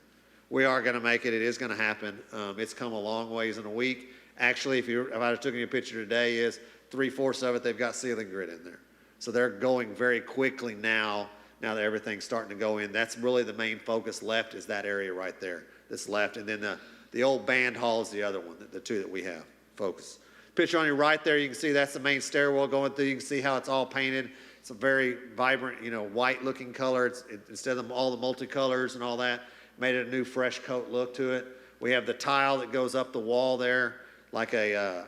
Speaker 11: We are going to make it. It is going to happen. It's come a long ways in a week. Actually, if I took you a picture today, is 3/4 of it, they've got ceiling grid in there. So they're going very quickly now that everything's starting to go in. That's really the main focus left, is that area right there that's left. And then the old band hall is the other one, the two that we have focus. Picture on your right there, you can see that's the main stairwell going through. You can see how it's all painted. It's a very vibrant, white looking color. Instead of all the multicolors and all that, made it a new fresh coat look to it. We have the tile that goes up the wall there, like a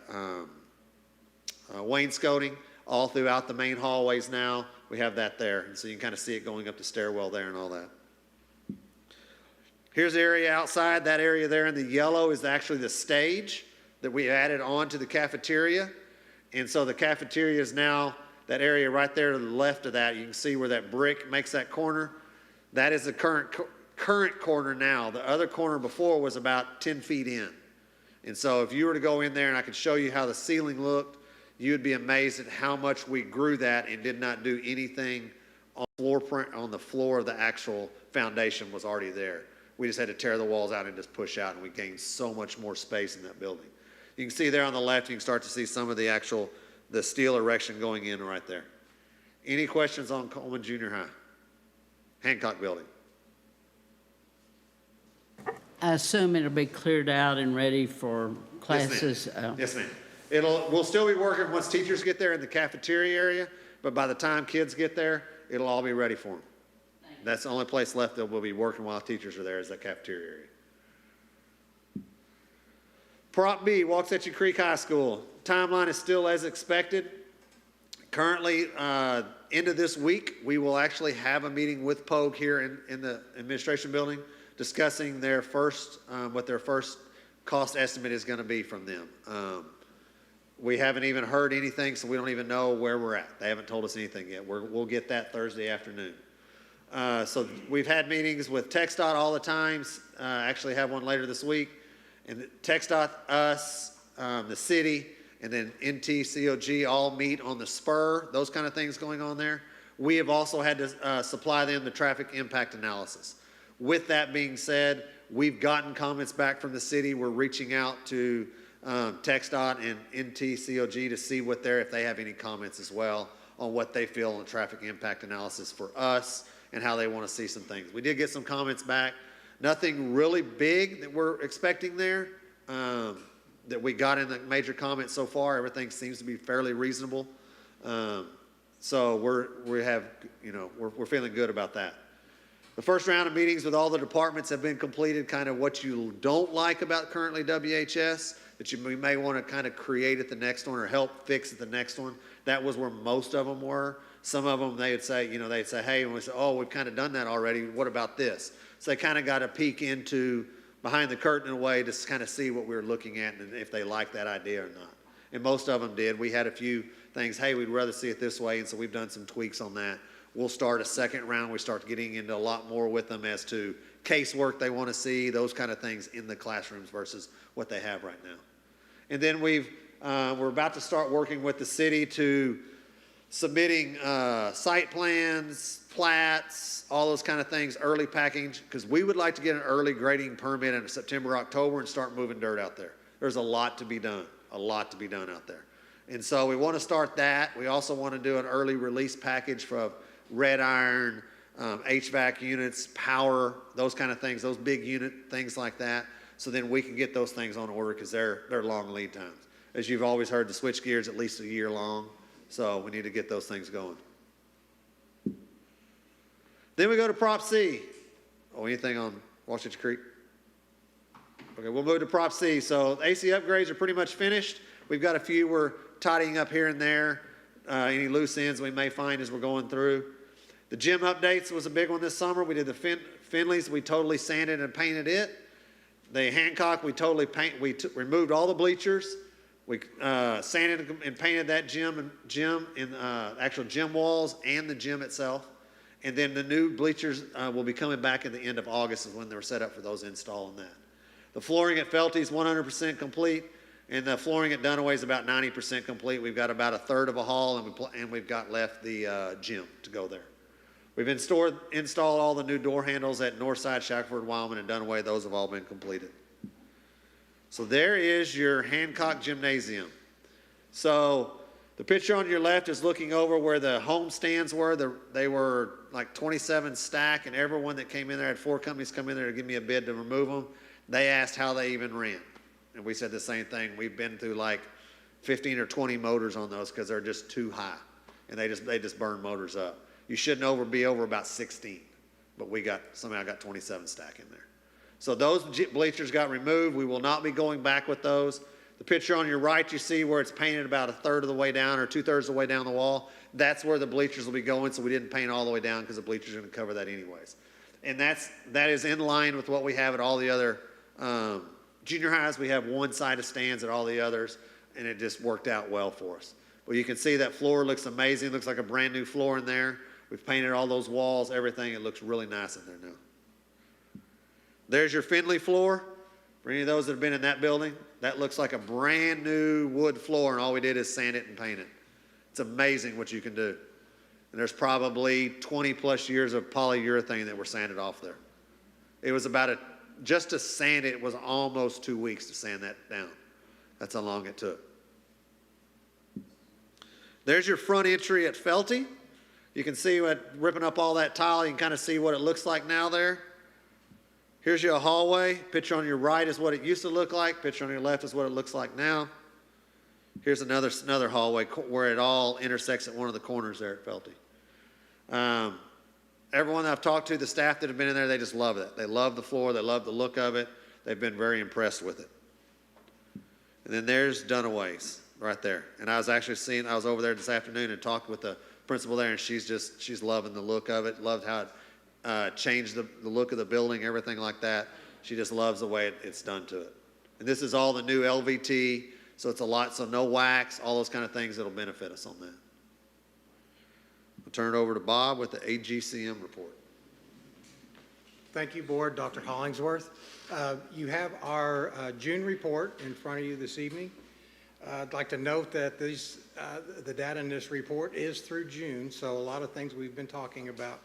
Speaker 11: wainscoting all throughout the main hallways now. We have that there, and so you can kind of see it going up the stairwell there and all that. Here's the area outside. That area there in the yellow is actually the stage that we added on to the cafeteria. And so the cafeteria is now that area right there to the left of that. You can see where that brick makes that corner. That is the current corner now. The other corner before was about 10 feet in. And so if you were to go in there and I could show you how the ceiling looked, you would be amazed at how much we grew that and did not do anything on the floor of the actual foundation was already there. We just had to tear the walls out and just push out, and we gained so much more space in that building. You can see there on the left, you can start to see some of the steel erection going in right there. Any questions on Coleman Junior High? Hancock Building.
Speaker 10: I assume it'll be cleared out and ready for classes.
Speaker 11: Yes, ma'am. We'll still be working once teachers get there in the cafeteria area, but by the time kids get there, it'll all be ready for them. That's the only place left that we'll be working while teachers are there, is that cafeteria area. Prop B, Waxahachie Creek High School. Timeline is still as expected. Currently, end of this week, we will actually have a meeting with POG here in the administration building, discussing what their first cost estimate is going to be from them. We haven't even heard anything, so we don't even know where we're at. They haven't told us anything yet. We'll get that Thursday afternoon. So we've had meetings with TxDOT all the times. Actually have one later this week. And TxDOT, us, the city, and then NTCOG all meet on the spur, those kind of things going on there. We have also had to supply them the traffic impact analysis. With that being said, we've gotten comments back from the city. We're reaching out to TxDOT and NTCOG to see if they have any comments as well on what they feel on traffic impact analysis for us and how they want to see some things. We did get some comments back. Nothing really big that we're expecting there that we got in the major comments so far. Everything seems to be fairly reasonable. So we're feeling good about that. The first round of meetings with all the departments have been completed, kind of what you don't like about currently WHS, that you may want to kind of create at the next one or help fix at the next one. That was where most of them were. Some of them, they'd say, hey, and we say, oh, we've kind of done that already. What about this? So they kind of got a peek into behind the curtain in a way to kind of see what we were looking at and if they liked that idea or not. And most of them did. We had a few things, hey, we'd rather see it this way, and so we've done some tweaks on that. We'll start a second round. We start getting into a lot more with them as to casework they want to see, those kind of things in the classrooms versus what they have right now. And then we're about to start working with the city to submitting site plans, plats, all those kind of things, early package, because we would like to get an early grading permit in September, October, and start moving dirt out there. There's a lot to be done out there. And so we want to start that. We also want to do an early release package for red iron, HVAC units, power, those kind of things, those big unit things like that. So then we can get those things on order because they're long lead times. As you've always heard, the switch gear is at least a year long. So we need to get those things going. Then we go to Prop C. Oh, anything on Waxahachie Creek? Okay, we'll move to Prop C. So AC upgrades are pretty much finished. We've got a few we're tidying up here and there. Any loose ends we may find as we're going through. The gym updates was a big one this summer. We did the Finleys. We totally sanded and painted it. The Hancock, we removed all the bleachers. We sanded and painted that gym and actual gym walls and the gym itself. And then the new bleachers will be coming back at the end of August is when they were set up for those installing that. The flooring at Felty's 100% complete, and the flooring at Dunaway is about 90% complete. We've got about a third of a hall, and we've got left the gym to go there. We've installed all the new door handles at Northside, Shackelford, Wildman, and Dunaway. Those have all been completed. So there is your Hancock Gymnasium. So the picture on your left is looking over where the home stands were. They were like 27 stack, and everyone that came in there, had 4 companies come in there to give me a bid to remove them. They asked how they even ran. And we said the same thing. We've been through like 15 or 20 motors on those because they're just too high. And they just burn motors up. You shouldn't be over about 16. But somehow got 27 stack in there. So those bleachers got removed. We will not be going back with those. The picture on your right, you see where it's painted about 1/3 of the way down or 2/3 of the way down the wall. That's where the bleachers will be going, so we didn't paint all the way down because the bleachers are going to cover that anyways. And that is in line with what we have at all the other junior highs. We have one side of stands at all the others, and it just worked out well for us. But you can see that floor looks amazing. It looks like a brand new floor in there. We've painted all those walls, everything. It looks really nice in there now. There's your Finley floor. For any of those that have been in that building, that looks like a brand new wood floor, and all we did is sand it and paint it. It's amazing what you can do. And there's probably 20 plus years of polyurethane that were sanded off there. It was just to sand it was almost 2 weeks to sand that down. That's how long it took. There's your front entry at Felty. You can see ripping up all that tile, you can kind of see what it looks like now there. Here's your hallway. Picture on your right is what it used to look like. Picture on your left is what it looks like now. Here's another hallway where it all intersects at one of the corners there at Felty. Everyone that I've talked to, the staff that have been in there, they just love it. They love the floor. They love the look of it. They've been very impressed with it. And then there's Dunaway's right there. And I was over there this afternoon and talked with the principal there, and she's loving the look of it, loved how it changed the look of the building, everything like that. She just loves the way it's done to it. And this is all the new LVT, so it's so no wax, all those kind of things that'll benefit us on that. I'll turn it over to Bob with the AGCM report.
Speaker 5: Thank you, Board. Dr. Hollingsworth. You have our June report in front of you this evening. I'd like to note that the data in this report is through June, so a lot of things we've been talking about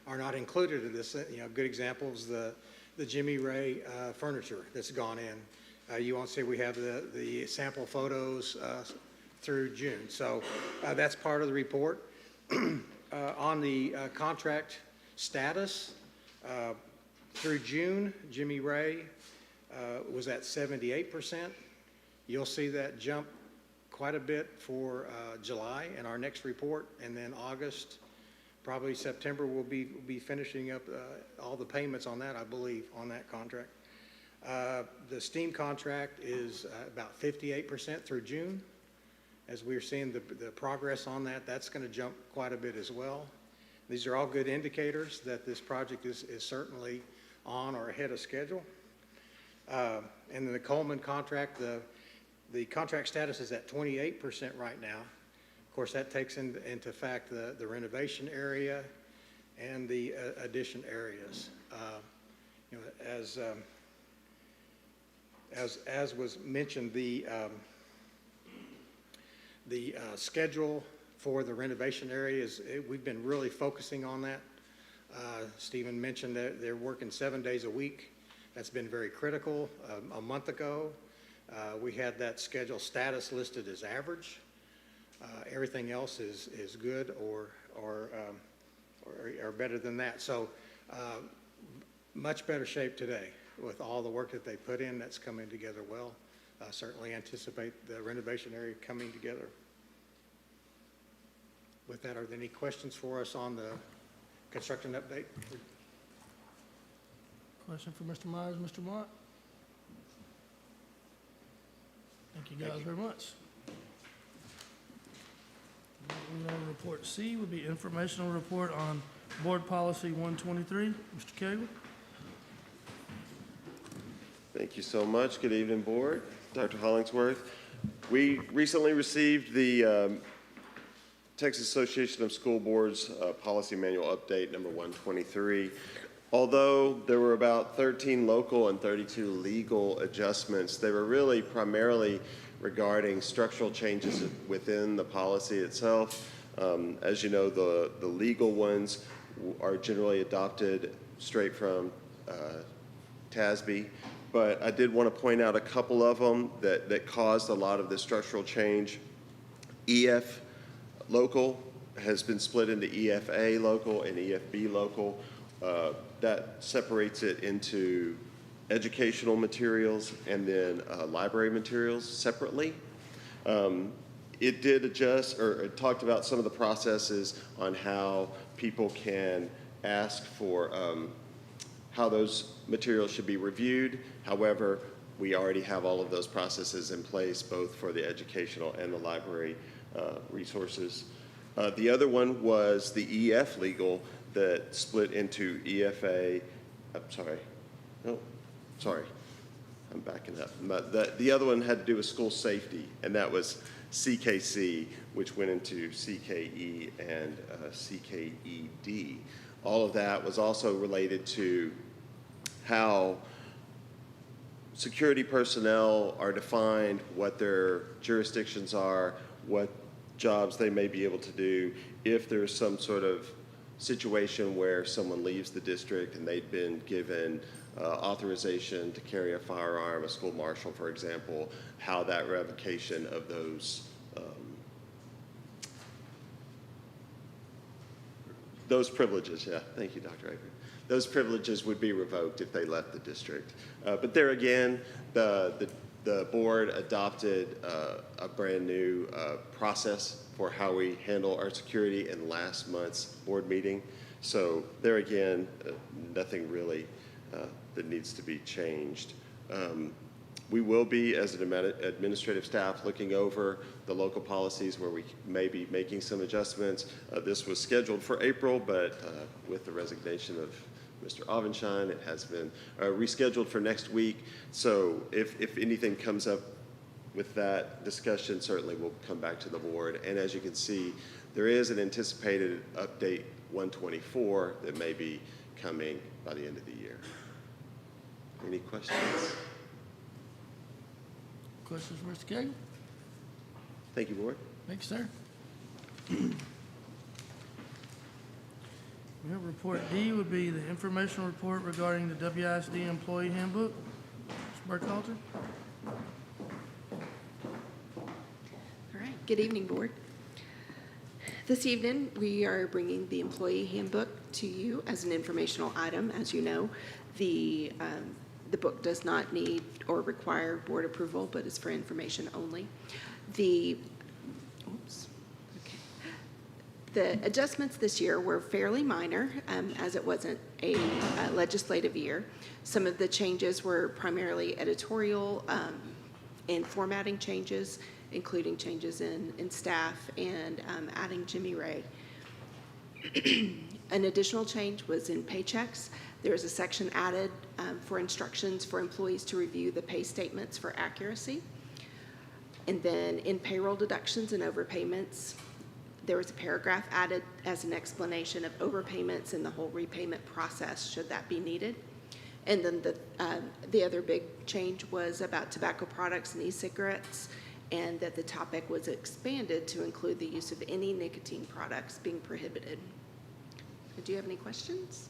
Speaker 5: are not included in this. Good examples, the Jimmy Ray furniture that's gone in. You won't see we have the sample photos through June. So that's part of the report. On the contract status, through June, Jimmy Ray was at 78%. You'll see that jump quite a bit for July in our next report, and then August, probably September, we'll be finishing up all the payments on that, I believe, on that contract. The steam contract is about 58% through June. As we're seeing the progress on that, that's going to jump quite a bit as well. These are all good indicators that this project is certainly on or ahead of schedule. And then the Coleman contract, the contract status is at 28% right now. Of course, that takes into fact the renovation area and the addition areas. As was mentioned, the schedule for the renovation areas, we've been really focusing on that. Stephen mentioned that they're working 7 days a week. That's been very critical. A month ago, we had that schedule status listed as average. Everything else is good or better than that. So much better shape today with all the work that they put in. That's coming together well. Certainly anticipate the renovation area coming together. With that, are there any questions for us on the construction update?
Speaker 1: Question for Mr. Myers, Mr. Blunt? Thank you guys very much. Moving on to report C would be informational report on board policy 123. Mr. Cagle?
Speaker 12: Thank you so much. Good evening, board. Dr. Hollingsworth. We recently received the Texas Association of School Boards Policy Manual Update number 123. Although there were about 13 local and 32 legal adjustments, they were really primarily regarding structural changes within the policy itself. As you know, the legal ones are generally adopted straight from TASB, but I did want to point out a couple of them that caused a lot of the structural change. EF local has been split into EFA local and EFB local. That separates it into educational materials and then library materials separately. It did adjust, or it talked about some of the processes on how people can ask for how those materials should be reviewed. However, we already have all of those processes in place, both for the educational and the library resources. The other one was the EF legal that split into EFA, I'm backing up. But the other one had to do with school safety, and that was CKC, which went into CKE and CKED. All of that was also related to how security personnel are defined, what their jurisdictions are, what jobs they may be able to do if there's some sort of situation where someone leaves the district and they've been given authorization to carry a firearm, a school marshal, for example, how that revocation of those privileges, yeah, thank you, Dr. Avery. Those privileges would be revoked if they left the district. But there again, the board adopted a brand new process for how we handle our security in last month's board meeting. So there again, nothing really that needs to be changed. We will be, as an administrative staff, looking over the local policies where we may be making some adjustments. This was scheduled for April, but with the resignation of Mr. Avenshine, it has been rescheduled for next week. So if anything comes up with that discussion, certainly we'll come back to the board. And as you can see, there is an anticipated update 124 that may be coming by the end of the year. Any questions?
Speaker 1: Questions for Mr. Cagle?
Speaker 12: Thank you, board.
Speaker 1: Thank you, sir. We have report D would be the informational report regarding the WISD employee handbook. Mr. Burkhalter?
Speaker 4: All right, good evening, board. This evening, we are bringing the employee handbook to you as an informational item. As you know, the book does not need or require board approval, but is for information only. The adjustments this year were fairly minor, as it wasn't a legislative year. Some of the changes were primarily editorial and formatting changes, including changes in staff and adding Jimmy Ray. An additional change was in paychecks. There is a section added for instructions for employees to review the pay statements for accuracy. And then in payroll deductions and overpayments, there was a paragraph added as an explanation of overpayments and the whole repayment process, should that be needed. And then the other big change was about tobacco products and e-cigarettes, and that the topic was expanded to include the use of any nicotine products being prohibited. Do you have any questions?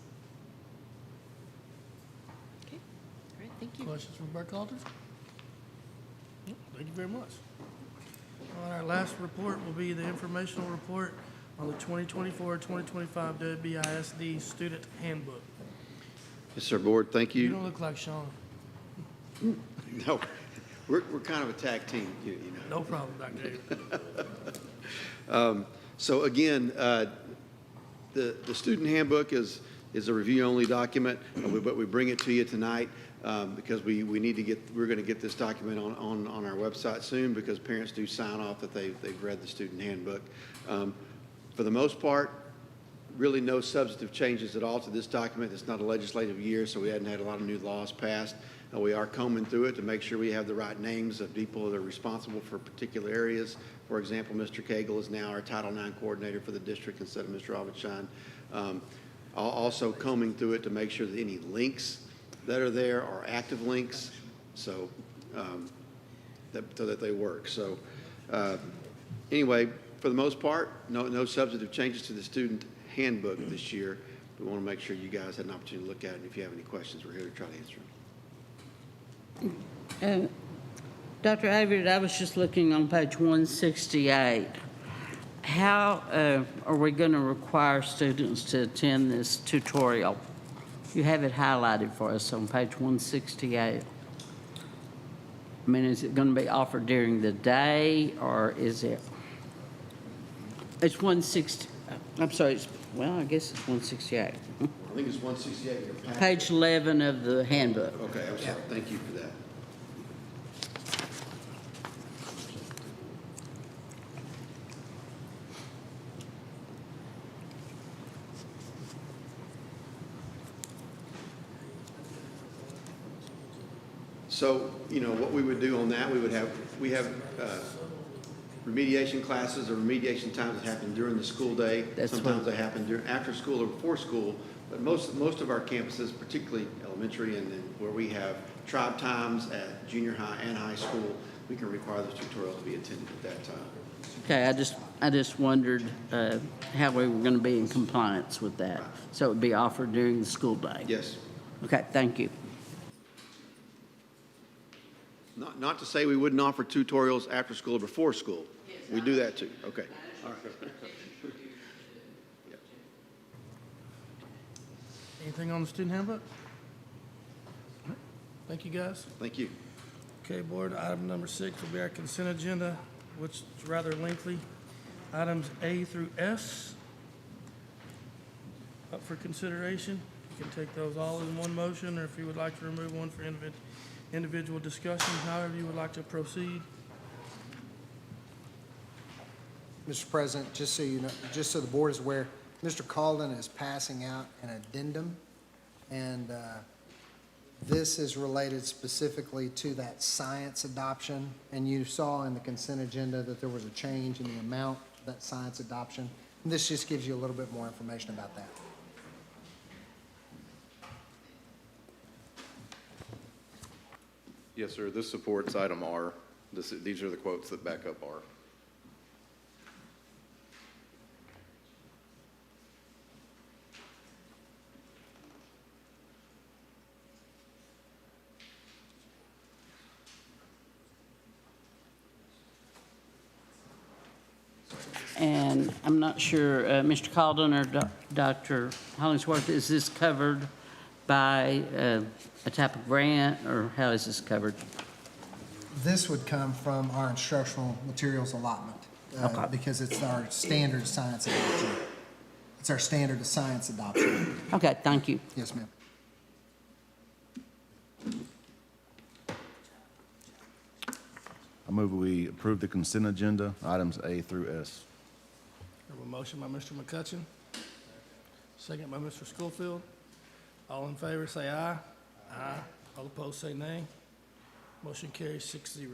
Speaker 4: Okay, all right, thank you.
Speaker 1: Questions from Burkhalter? Thank you very much. All right, our last report will be the informational report on the 2024-2025 WISD student handbook.
Speaker 13: Yes, sir, board, thank
Speaker 1: You
Speaker 13: you.
Speaker 1: don't look like Sean.
Speaker 13: No, we're kind of a tag team, you know.
Speaker 1: No problem, Dr. Avery.
Speaker 13: So again, the student handbook is a review-only document, but we bring it to you tonight because we're going to get this document on our website soon because parents do sign off that they've read the student handbook. For the most part, really no substantive changes at all to this document. It's not a legislative year, so we hadn't had a lot of new laws passed. We are combing through it to make sure we have the right names of people that are responsible for particular areas. For example, Mr. Cagle is now our Title IX coordinator for the district instead of Mr. Avenshine. Also combing through it to make sure that any links that are there are active links, so that they work. So anyway, for the most part, no substantive changes to the student handbook this year. we want to make sure you guys had an opportunity to look at it, and if you have any questions, we're here to try to answer them.
Speaker 10: Dr. Avery, I was just looking on page 168. How are we going to require students to attend this tutorial? You have it highlighted for us on page 168. I mean, is it going to be offered during the day, or is it? It's 160, I'm sorry, well, I guess it's 168.
Speaker 13: I think it's 168 in your packet.
Speaker 10: Page 11 of the handbook.
Speaker 13: Okay, I'm sorry. Thank you for that. So, what we would do on that, we have remediation classes or remediation times that happen during the school day. Sometimes they happen after school or before school, but most of our campuses, particularly elementary and then where we have tribe times at junior high and high school, we can require those tutorials to be attended at that time.
Speaker 10: Okay, I just wondered how we were going to be in compliance with that. So it would be offered during the school day?
Speaker 13: Yes.
Speaker 10: Okay, thank you.
Speaker 13: Not to say we wouldn't offer tutorials after school or before school. We do that too. Okay. All right.
Speaker 1: Anything on the student handbook? Thank you, guys.
Speaker 13: Thank you.
Speaker 1: Okay, board, item number 6 will be our consent agenda, which is rather lengthy. Items A through S up for consideration. You can take those all in one motion, or if you would like to remove one for individual discussion, however you would like to proceed.
Speaker 9: Mr. President, just so you know, just so the board is aware, Mr. Calden is passing out an addendum, and this is related specifically to that science adoption. And you saw in the consent agenda that there was a change in the amount of that science adoption. And this just gives you a little bit more information about that.
Speaker 14: Yes, sir. This supports item R. These are the quotes that back up R.
Speaker 10: And I'm not sure, Mr. Calden or Dr. Hollingsworth, is this covered by a type of grant, or how is this covered?
Speaker 9: This would come from our instructional materials allotment,
Speaker 10: Okay.
Speaker 9: because it's our standard science adoption. It's our standard of science adoption.
Speaker 10: Okay, thank you.
Speaker 9: Yes, ma'am.
Speaker 2: I move we approve the consent agenda, items A through S.
Speaker 1: We have a motion by Mr. McCutcheon, second by Mr. Schofield. All in favor, say aye. Aye. All opposed, say nay. Motion carries 6-0.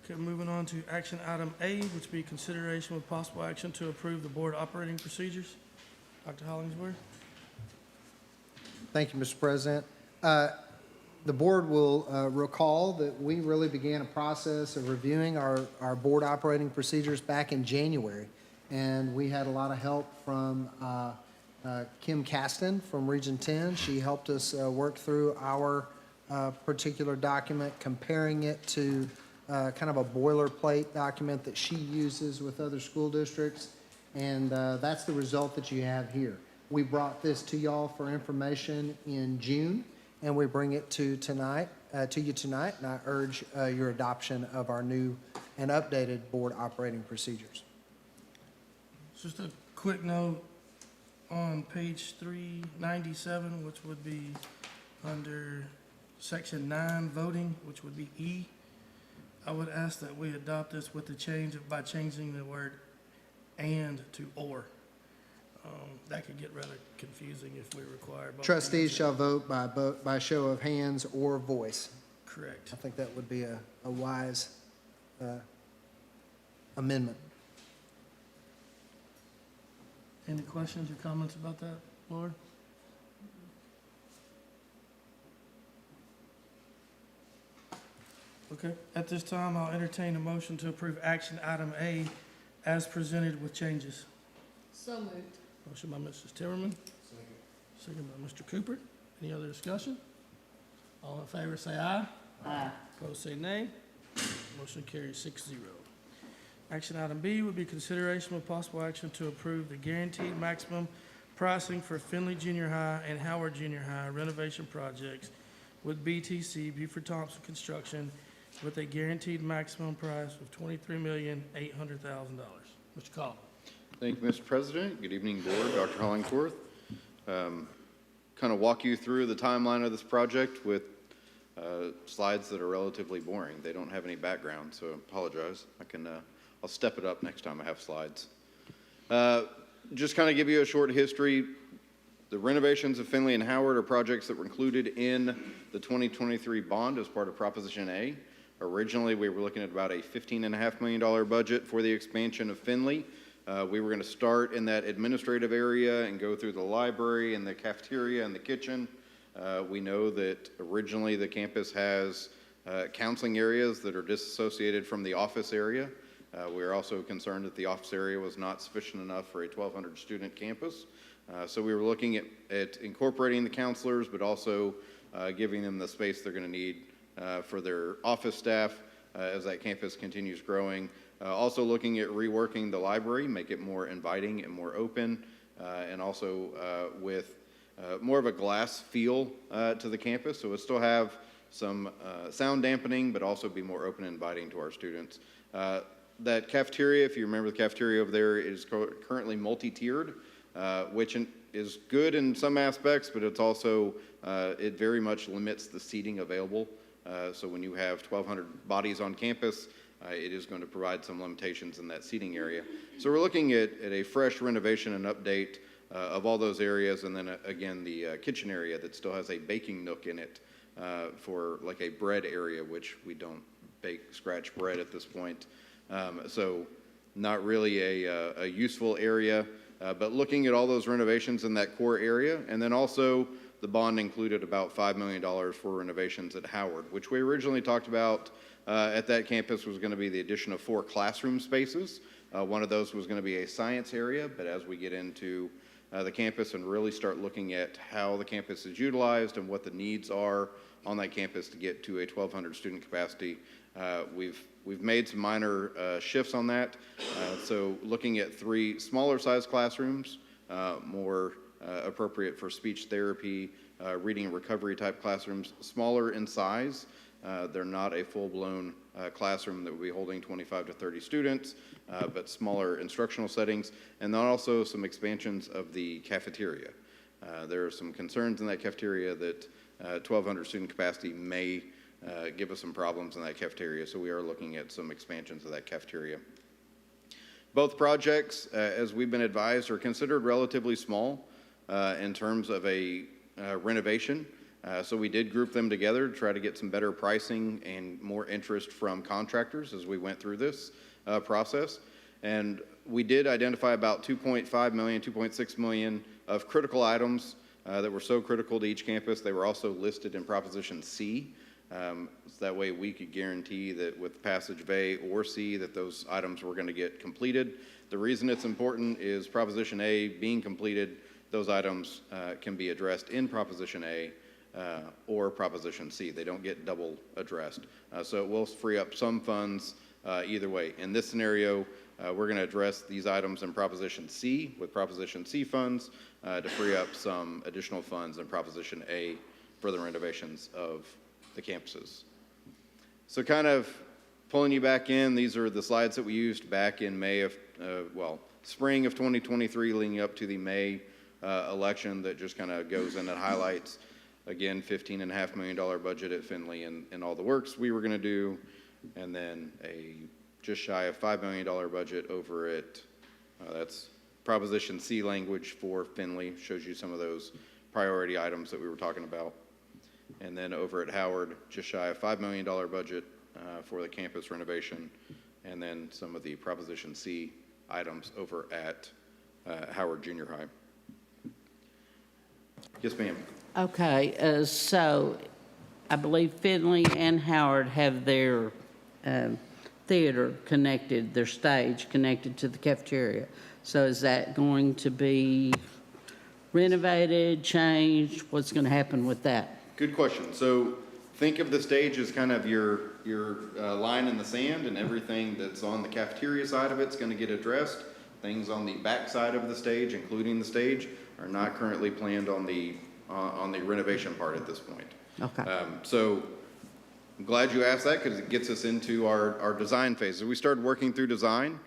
Speaker 1: Okay, moving on to action item A, which be consideration with possible action to approve the board operating procedures. Dr. Hollingsworth?
Speaker 9: Thank you, Mr. President. The board will recall that we really began a process of reviewing our board operating procedures back in January. And we had a lot of help from Kim Caston from Region 10. She helped us work through our particular document, comparing it to kind of a boilerplate document that she uses with other school districts. And that's the result that you have here. We brought this to y'all for information in June, and we bring it to you tonight, and I urge your adoption of our new and updated board operating procedures.
Speaker 1: Just a quick note on page 397, which would be under section 9, voting, which would be E. I would ask that we adopt this with the change by changing the word "and" to "or." That could get rather confusing if we require both.
Speaker 9: Trustees shall vote by show of hands or voice.
Speaker 1: Correct.
Speaker 9: I think that would be a wise amendment.
Speaker 1: Any questions or comments about that, Lord? Okay, at this time, I'll entertain a motion to approve action item A as presented with changes.
Speaker 15: So moved.
Speaker 1: Motion by Mrs. Timmerman. Second by Mr. Cooper. Any other discussion? All in favor say aye.
Speaker 10: Aye.
Speaker 1: Opposed say nay. Motion carries 6-0. Action item B would be consideration of possible action to approve the guaranteed maximum pricing for Findlay Junior High and Howard Junior High renovation projects with BTC, Buford Thompson Construction, with a guaranteed maximum price of $23,800,000. Mr. Collins.
Speaker 14: Thank you, Mr. President. Good evening, Board. Dr. Hollingsworth. Kind of walk you through the timeline of this project with slides that are relatively boring. They don't have any background, so I apologize. I'll step it up next time I have slides. Just kind of give you a short history. The renovations of Findlay and Howard are projects that were included in the 2023 bond as part of Proposition A. Originally, we were looking at about a $15.5 million budget for the expansion of Findlay. We were going to start in that administrative area and go through the library and the cafeteria and the kitchen. We know that originally the campus has counseling areas that are disassociated from the office area. We are also concerned that the office area was not sufficient enough for a 1,200 student campus. So we were looking at incorporating the counselors, but also giving them the space they're going to need for their office staff as that campus continues growing. Also looking at reworking the library, make it more inviting and more open, and also with more of a glass feel to the campus. So we'll still have some sound dampening, but also be more open and inviting to our students. That cafeteria, if you remember the cafeteria over there, is currently multi-tiered, which is good in some aspects, but it's also, it very much limits the seating available. So when you have 1,200 bodies on campus, it is going to provide some limitations in that seating area. So we're looking at a fresh renovation and update of all those areas, and then again, the kitchen area that still has a baking nook in it for like a bread area, which we don't scratch bread at this point. So not really a useful area, but looking at all those renovations in that core area, and then also the bond included about $5 million for renovations at Howard, which we originally talked about at that campus was going to be the addition of 4 classroom spaces. One of those was going to be a science area, but as we get into the campus and really start looking at how the campus is utilized and what the needs are on that campus to get to a 1,200 student capacity, we've made some minor shifts on that. So looking at 3 smaller size classrooms, more appropriate for speech therapy, reading and recovery type classrooms, smaller in size. They're not a full-blown classroom that will be holding 25 to 30 students, but smaller instructional settings, and then also some expansions of the cafeteria. There are some concerns in that cafeteria that 1,200 student capacity may give us some problems in that cafeteria, so we are looking at some expansions of that cafeteria. Both projects, as we've been advised, are considered relatively small in terms of a renovation. So we did group them together to try to get some better pricing and more interest from contractors as we went through this process. And we did identify about $2.5 million, $2.6 million of critical items that were so critical to each campus. They were also listed in Proposition C. So that way we could guarantee that with passage of A or C that those items were going to get completed. The reason it's important is Proposition A being completed, those items can be addressed in Proposition A or Proposition C. They don't get double addressed. So it will free up some funds either way. In this scenario, we're going to address these items in Proposition C with Proposition C funds to free up some additional funds in Proposition A for the renovations of the campuses. So kind of pulling you back in, these are the slides that we used back in May of, spring of 2023 leading up to the May election that just kind of goes in and highlights, again, $15.5 million budget at Findlay and all the works we were going to do, and then a just shy of $5 million budget over at, that's Proposition C language for Findlay, shows you some of those priority items that we were talking about. And then over at Howard, just shy of $5 million budget for the campus renovation, and then some of the Proposition C items over at Howard Junior High. Yes, ma'am.
Speaker 10: Okay, so I believe Findlay and Howard have their theater connected, their stage connected to the cafeteria. So is that going to be renovated, changed? What's going to happen with that?
Speaker 14: Good question. So think of the stage as kind of your line in the sand, and everything that's on the cafeteria side of it's going to get addressed. Things on the back side of the stage, including the stage, are not currently planned on the renovation part at this point.
Speaker 10: Okay.
Speaker 14: So I'm glad you asked that, because it gets us into our design phase. As we started working through design,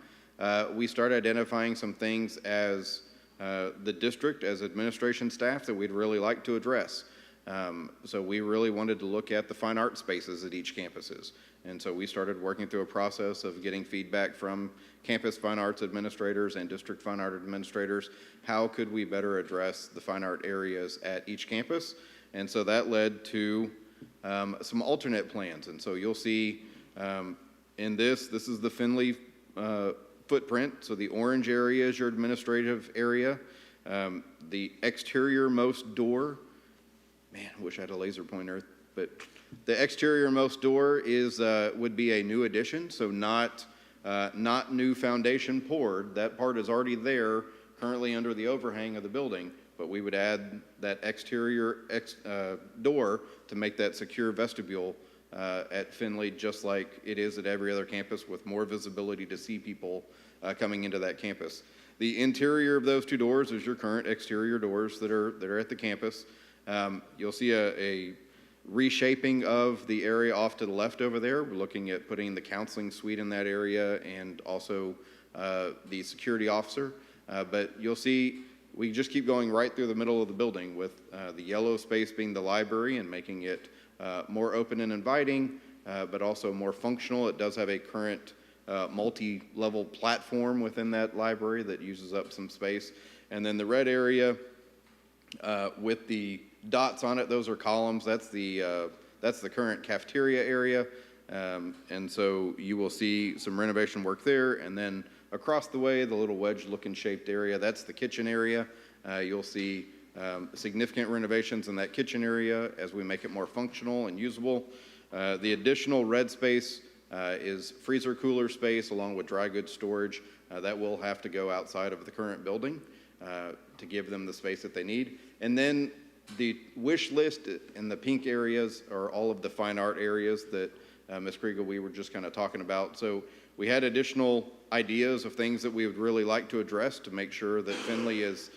Speaker 14: we started identifying some things as the district, as administration staff, that we'd really like to address. So we really wanted to look at the fine art spaces at each campuses. And so we started working through a process of getting feedback from campus fine arts administrators and district fine art administrators. How could we better address the fine art areas at each campus? And so that led to some alternate plans. And so you'll see in this is the Findlay footprint. So the orange area is your administrative area. The exterior-most door, man, I wish I had a laser pointer, but the exterior-most door is would be a new addition, so not new foundation poured. That part is already there, currently under the overhang of the building, but we would add that exterior door to make that secure vestibule at Findlay, just like it is at every other campus, with more visibility to see people coming into that campus. The interior of those two doors is your current exterior doors that are at the campus. You'll see a reshaping of the area off to the left over there. We're looking at putting the counseling suite in that area, and also the security officer. But you'll see we just keep going right through the middle of the building, with the yellow space being the library and making it more open and inviting, but also more functional. It does have a current multi-level platform within that library that uses up some space. And then the red area with the dots on it, those are columns. That's the current cafeteria area. And so you will see some renovation work there. And then across the way, the little wedge-looking shaped area, that's the kitchen area. You'll see significant renovations in that kitchen area as we make it more functional and usable. The additional red space is freezer cooler space, along with dry goods storage. That will have to go outside of the current building to give them the space that they need. And then the wish list in the pink areas are all of the fine art areas that Ms. Kriegel, we were just kind of talking about. So we had additional ideas of things that we would really like to address to make sure that Findlay is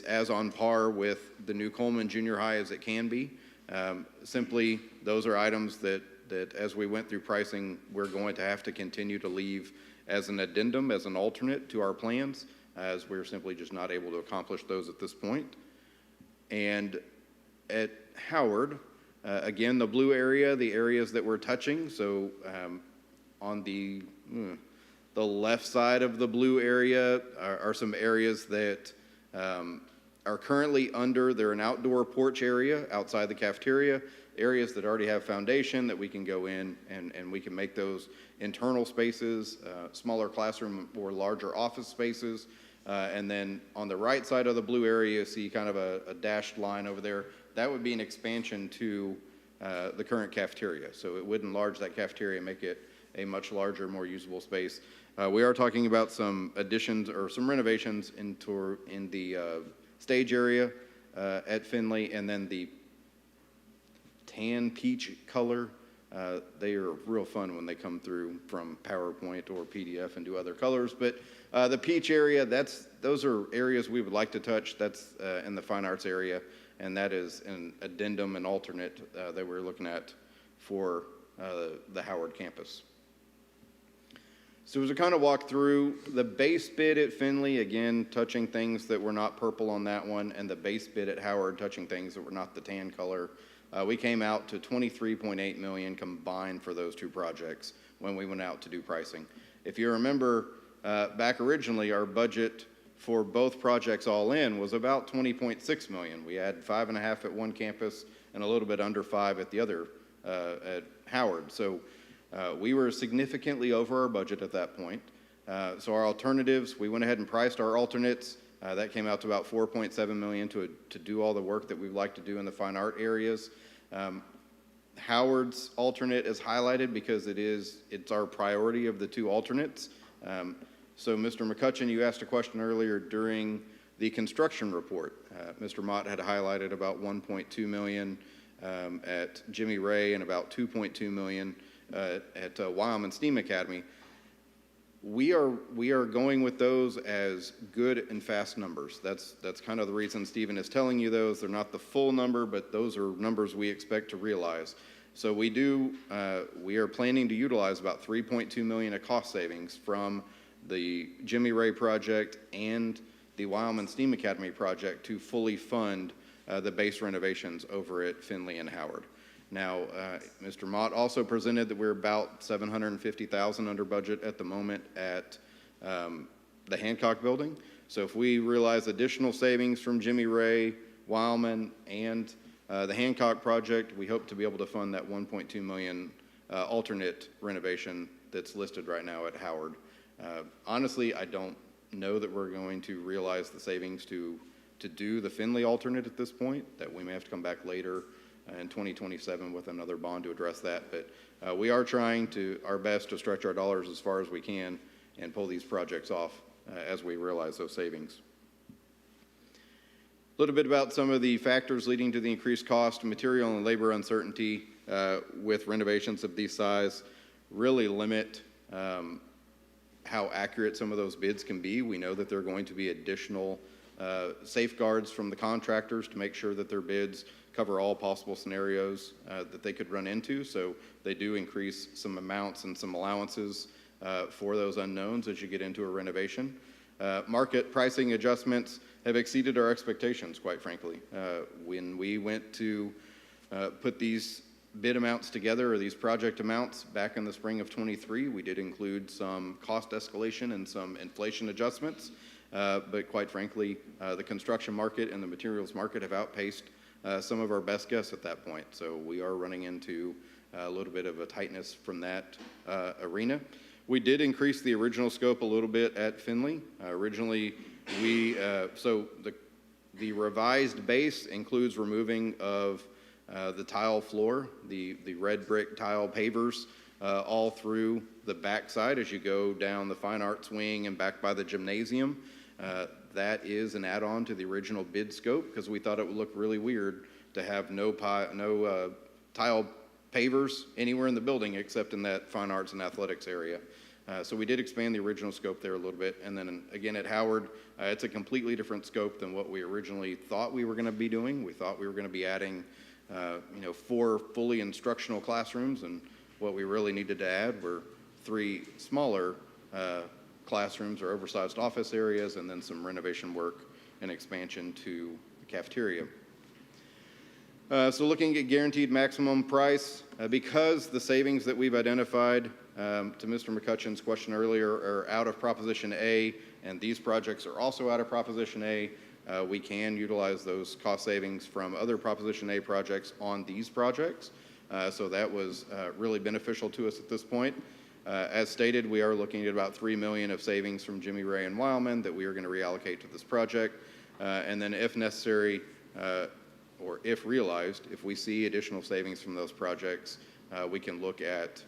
Speaker 14: as on par with the new Coleman Junior High as it can be. Simply, those are items that as we went through pricing, we're going to have to continue to leave as an addendum, as an alternate to our plans, as we're simply just not able to accomplish those at this point. And at Howard, again, the blue area, the areas that we're touching, so on the left side of the blue area are some areas that are currently they're an outdoor porch area outside the cafeteria, areas that already have foundation that we can go in and we can make those internal spaces, smaller classroom or larger office spaces. And then on the right side of the blue area, you see kind of a dashed line over there. That would be an expansion to the current cafeteria. So it would enlarge that cafeteria and make it a much larger, more usable space. We are talking about some additions or some renovations in the stage area at Findlay, and then the tan peach color. They are real fun when they come through from PowerPoint or PDF and do other colors. But the peach area, those are areas we would like to touch. That's in the fine arts area, and that is an addendum and alternate that we're looking at for the Howard campus. So as we kind of walk through the base bid at Findlay, again, touching things that were not purple on that one, and the base bid at Howard, touching things that were not the tan color, we came out to $23.8 million combined for those two projects when we went out to do pricing. If you remember, back originally, our budget for both projects all in was about $20.6 million. We had 5.5 at one campus and a little bit under 5 at the other at Howard. So we were significantly over our budget at that point. So our alternatives, we went ahead and priced our alternates. That came out to about $4.7 million to do all the work that we'd like to do in the fine art areas. Howard's alternate is highlighted because it's our priority of the two alternates. So Mr. McCutcheon, you asked a question earlier during the construction report. Mr. Mott had highlighted about 1.2 million at Jimmy Ray and about 2.2 million at Wyoming Steam Academy. We are going with those as good and fast numbers. That's kind of the reason Stephen is telling you those. They're not the full number, but those are numbers we expect to realize. So we are planning to utilize about 3.2 million of cost savings from the Jimmy Ray project and the Wyoming Steam Academy project to fully fund the base renovations over at Findlay and Howard. Now, Mr. Mott also presented that we're about $750,000 under budget at the moment at the Hancock building. So if we realize additional savings from Jimmy Ray, Wyoming, and the Hancock project, we hope to be able to fund that 1.2 million alternate renovation that's listed right now at Howard. Honestly, I don't know that we're going to realize the savings to do the Findlay alternate at this point, that we may have to come back later in 2027 with another bond to address that. But we are trying our best to stretch our dollars as far as we can and pull these projects off as we realize those savings. A little bit about some of the factors leading to the increased cost. Material and labor uncertainty with renovations of this size really limit how accurate some of those bids can be. We know that there are going to be additional safeguards from the contractors to make sure that their bids cover all possible scenarios that they could run into. So they do increase some amounts and some allowances for those unknowns as you get into a renovation. Market pricing adjustments have exceeded our expectations, quite frankly. When we went to put these bid amounts together, or these project amounts, back in the spring of '23, we did include some cost escalation and some inflation adjustments. But quite frankly, the construction market and the materials market have outpaced some of our best guess at that point. So we are running into a little bit of a tightness from that arena. We did increase the original scope a little bit at Findlay. Originally, so the revised base includes removing of the tile floor, the red brick tile pavers all through the backside as you go down the fine arts wing and back by the gymnasium. That is an add-on to the original bid scope because we thought it would look really weird to have no tile pavers anywhere in the building except in that fine arts and athletics area. So we did expand the original scope there a little bit. And then again at Howard, it's a completely different scope than what we originally thought we were going to be doing. We thought we were going to be adding 4 fully instructional classrooms, and what we really needed to add were 3 smaller classrooms or oversized office areas, and then some renovation work and expansion to the cafeteria. So looking at guaranteed maximum price, because the savings that we've identified to Mr. McCutcheon's question earlier are out of Proposition A, and these projects are also out of Proposition A, we can utilize those cost savings from other Proposition A projects on these projects. So that was really beneficial to us at this point. As stated, we are looking at about $3 million of savings from Jimmy Ray and Wyoming that we are going to reallocate to this project. And then if necessary, or if realized, if we see additional savings from those projects, we can look at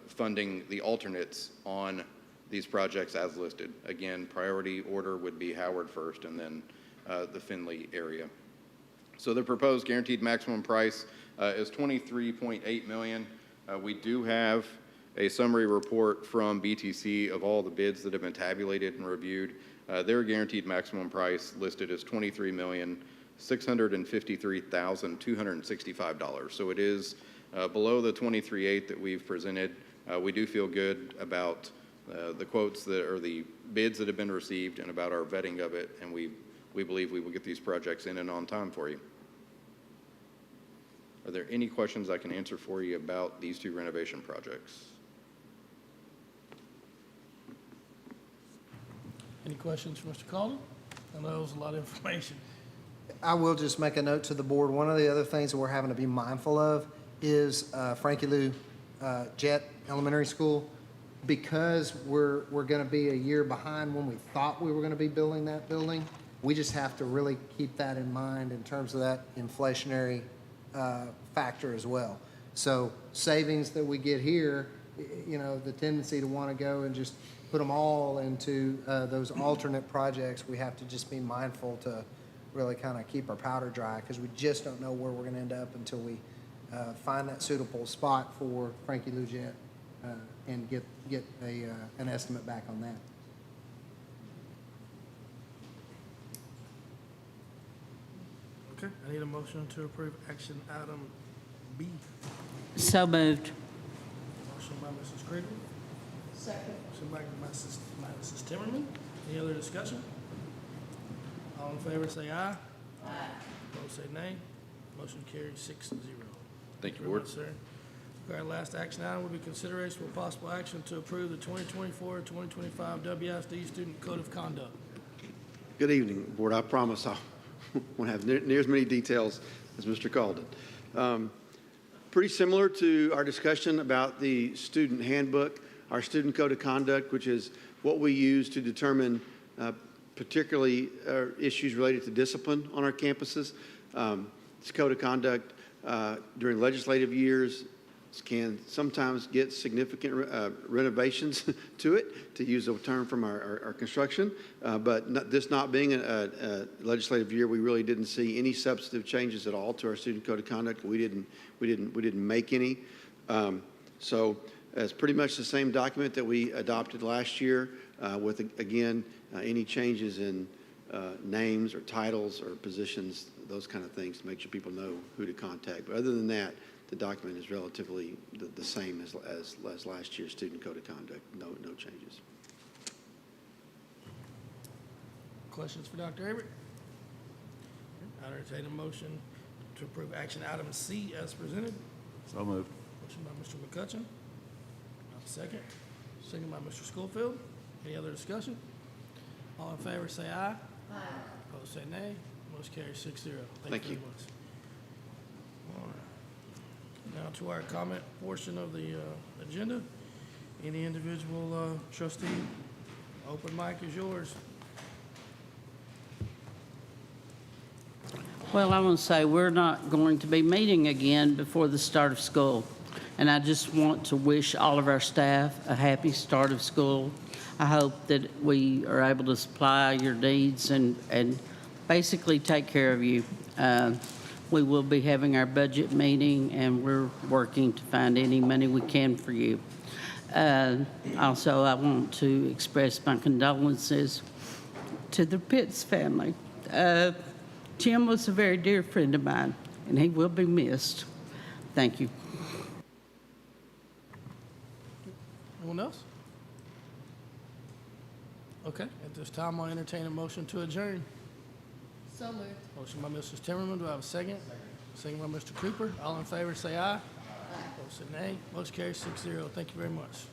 Speaker 14: funding the alternates on these projects as listed. Again, priority order would be Howard first and then the Findlay area. So the proposed guaranteed maximum price is $23.8 million. We do have a summary report from BTC of all the bids that have been tabulated and reviewed. Their guaranteed maximum price listed as $23,653,265. So it is below the $23.8 that we've presented. We do feel good about the quotes that are the bids that have been received and about our vetting of it, and we believe we will get these projects in and on time for you. Are there any questions I can answer for you about these 2 renovation projects?
Speaker 1: Any questions for Mr. Calden? I know it was a lot of information.
Speaker 9: I will just make a note to the board. One of the other things that we're having to be mindful of is Frankie Lou Jett Elementary School. Because we're going to be a year behind when we thought we were going to be building that building, we just have to really keep that in mind in terms of that inflationary factor as well. So savings that we get here, the tendency to want to go and just put them all into those alternate projects, we have to just be mindful to really kind of keep our powder dry, because we just don't know where we're going to end up until we find that suitable spot for Frankie Lugette and get an estimate back on that.
Speaker 1: Okay, I need a motion to approve action item B.
Speaker 10: So moved.
Speaker 1: Motion by Mrs. Krieger. Second. Motion by Mrs. Timmerman. Any other discussion? All in favor say aye. Aye. Opposed say nay. Motion carries 6-0.
Speaker 14: Thank you,
Speaker 1: Very
Speaker 14: Board.
Speaker 1: much, sir. Okay, our last action item will be consideration for possible action to approve the 2024-2025 WISD Student Code of Conduct.
Speaker 13: Good evening, Board. I promise I won't have near as many details as Mr. Calden. Pretty similar to our discussion about the student handbook, our student code of conduct, which is what we use to determine particularly issues related to discipline on our campuses. This code of conduct during legislative years can sometimes get significant renovations to it, to use a term from our construction. But this not being a legislative year, we really didn't see any substantive changes at all to our student code of conduct. We didn't make any. So it's pretty much the same document that we adopted last year, with again any changes in names or titles or positions, those kind of things, to make sure people know who to contact. But other than that, the document is relatively the same as last year's student code of conduct. No changes.
Speaker 1: Questions for Dr. Avery? I entertain a motion to approve action item C as presented.
Speaker 2: So moved.
Speaker 1: Motion by Mr. McCutcheon. Second. Second by Mr. Schofield. Any other discussion? All in favor say aye. Aye. Opposed say nay. Motion carries 6-0. Thank you very much. All right. Now to our comment portion of the agenda. Any individual trustee, open mic is yours.
Speaker 10: Well, I want to say we're not going to be meeting again before the start of school. And I just want to wish all of our staff a happy start of school. I hope that we are able to supply your needs and basically take care of you. We will be having our budget meeting, and we're working to find any money we can for you. Also, I want to express my condolences to the Pitts family. Tim was a very dear friend of mine, and he will be missed. Thank you.
Speaker 1: Anyone else? Okay, at this time, I'll entertain a motion to adjourn.
Speaker 15: So moved.
Speaker 1: Motion by Mrs. Timmerman. Do I have a second? Second by Mr. Cooper. All in favor, say aye. Aye. Opposed, say nay. Motion carries 6-0. Thank you very much.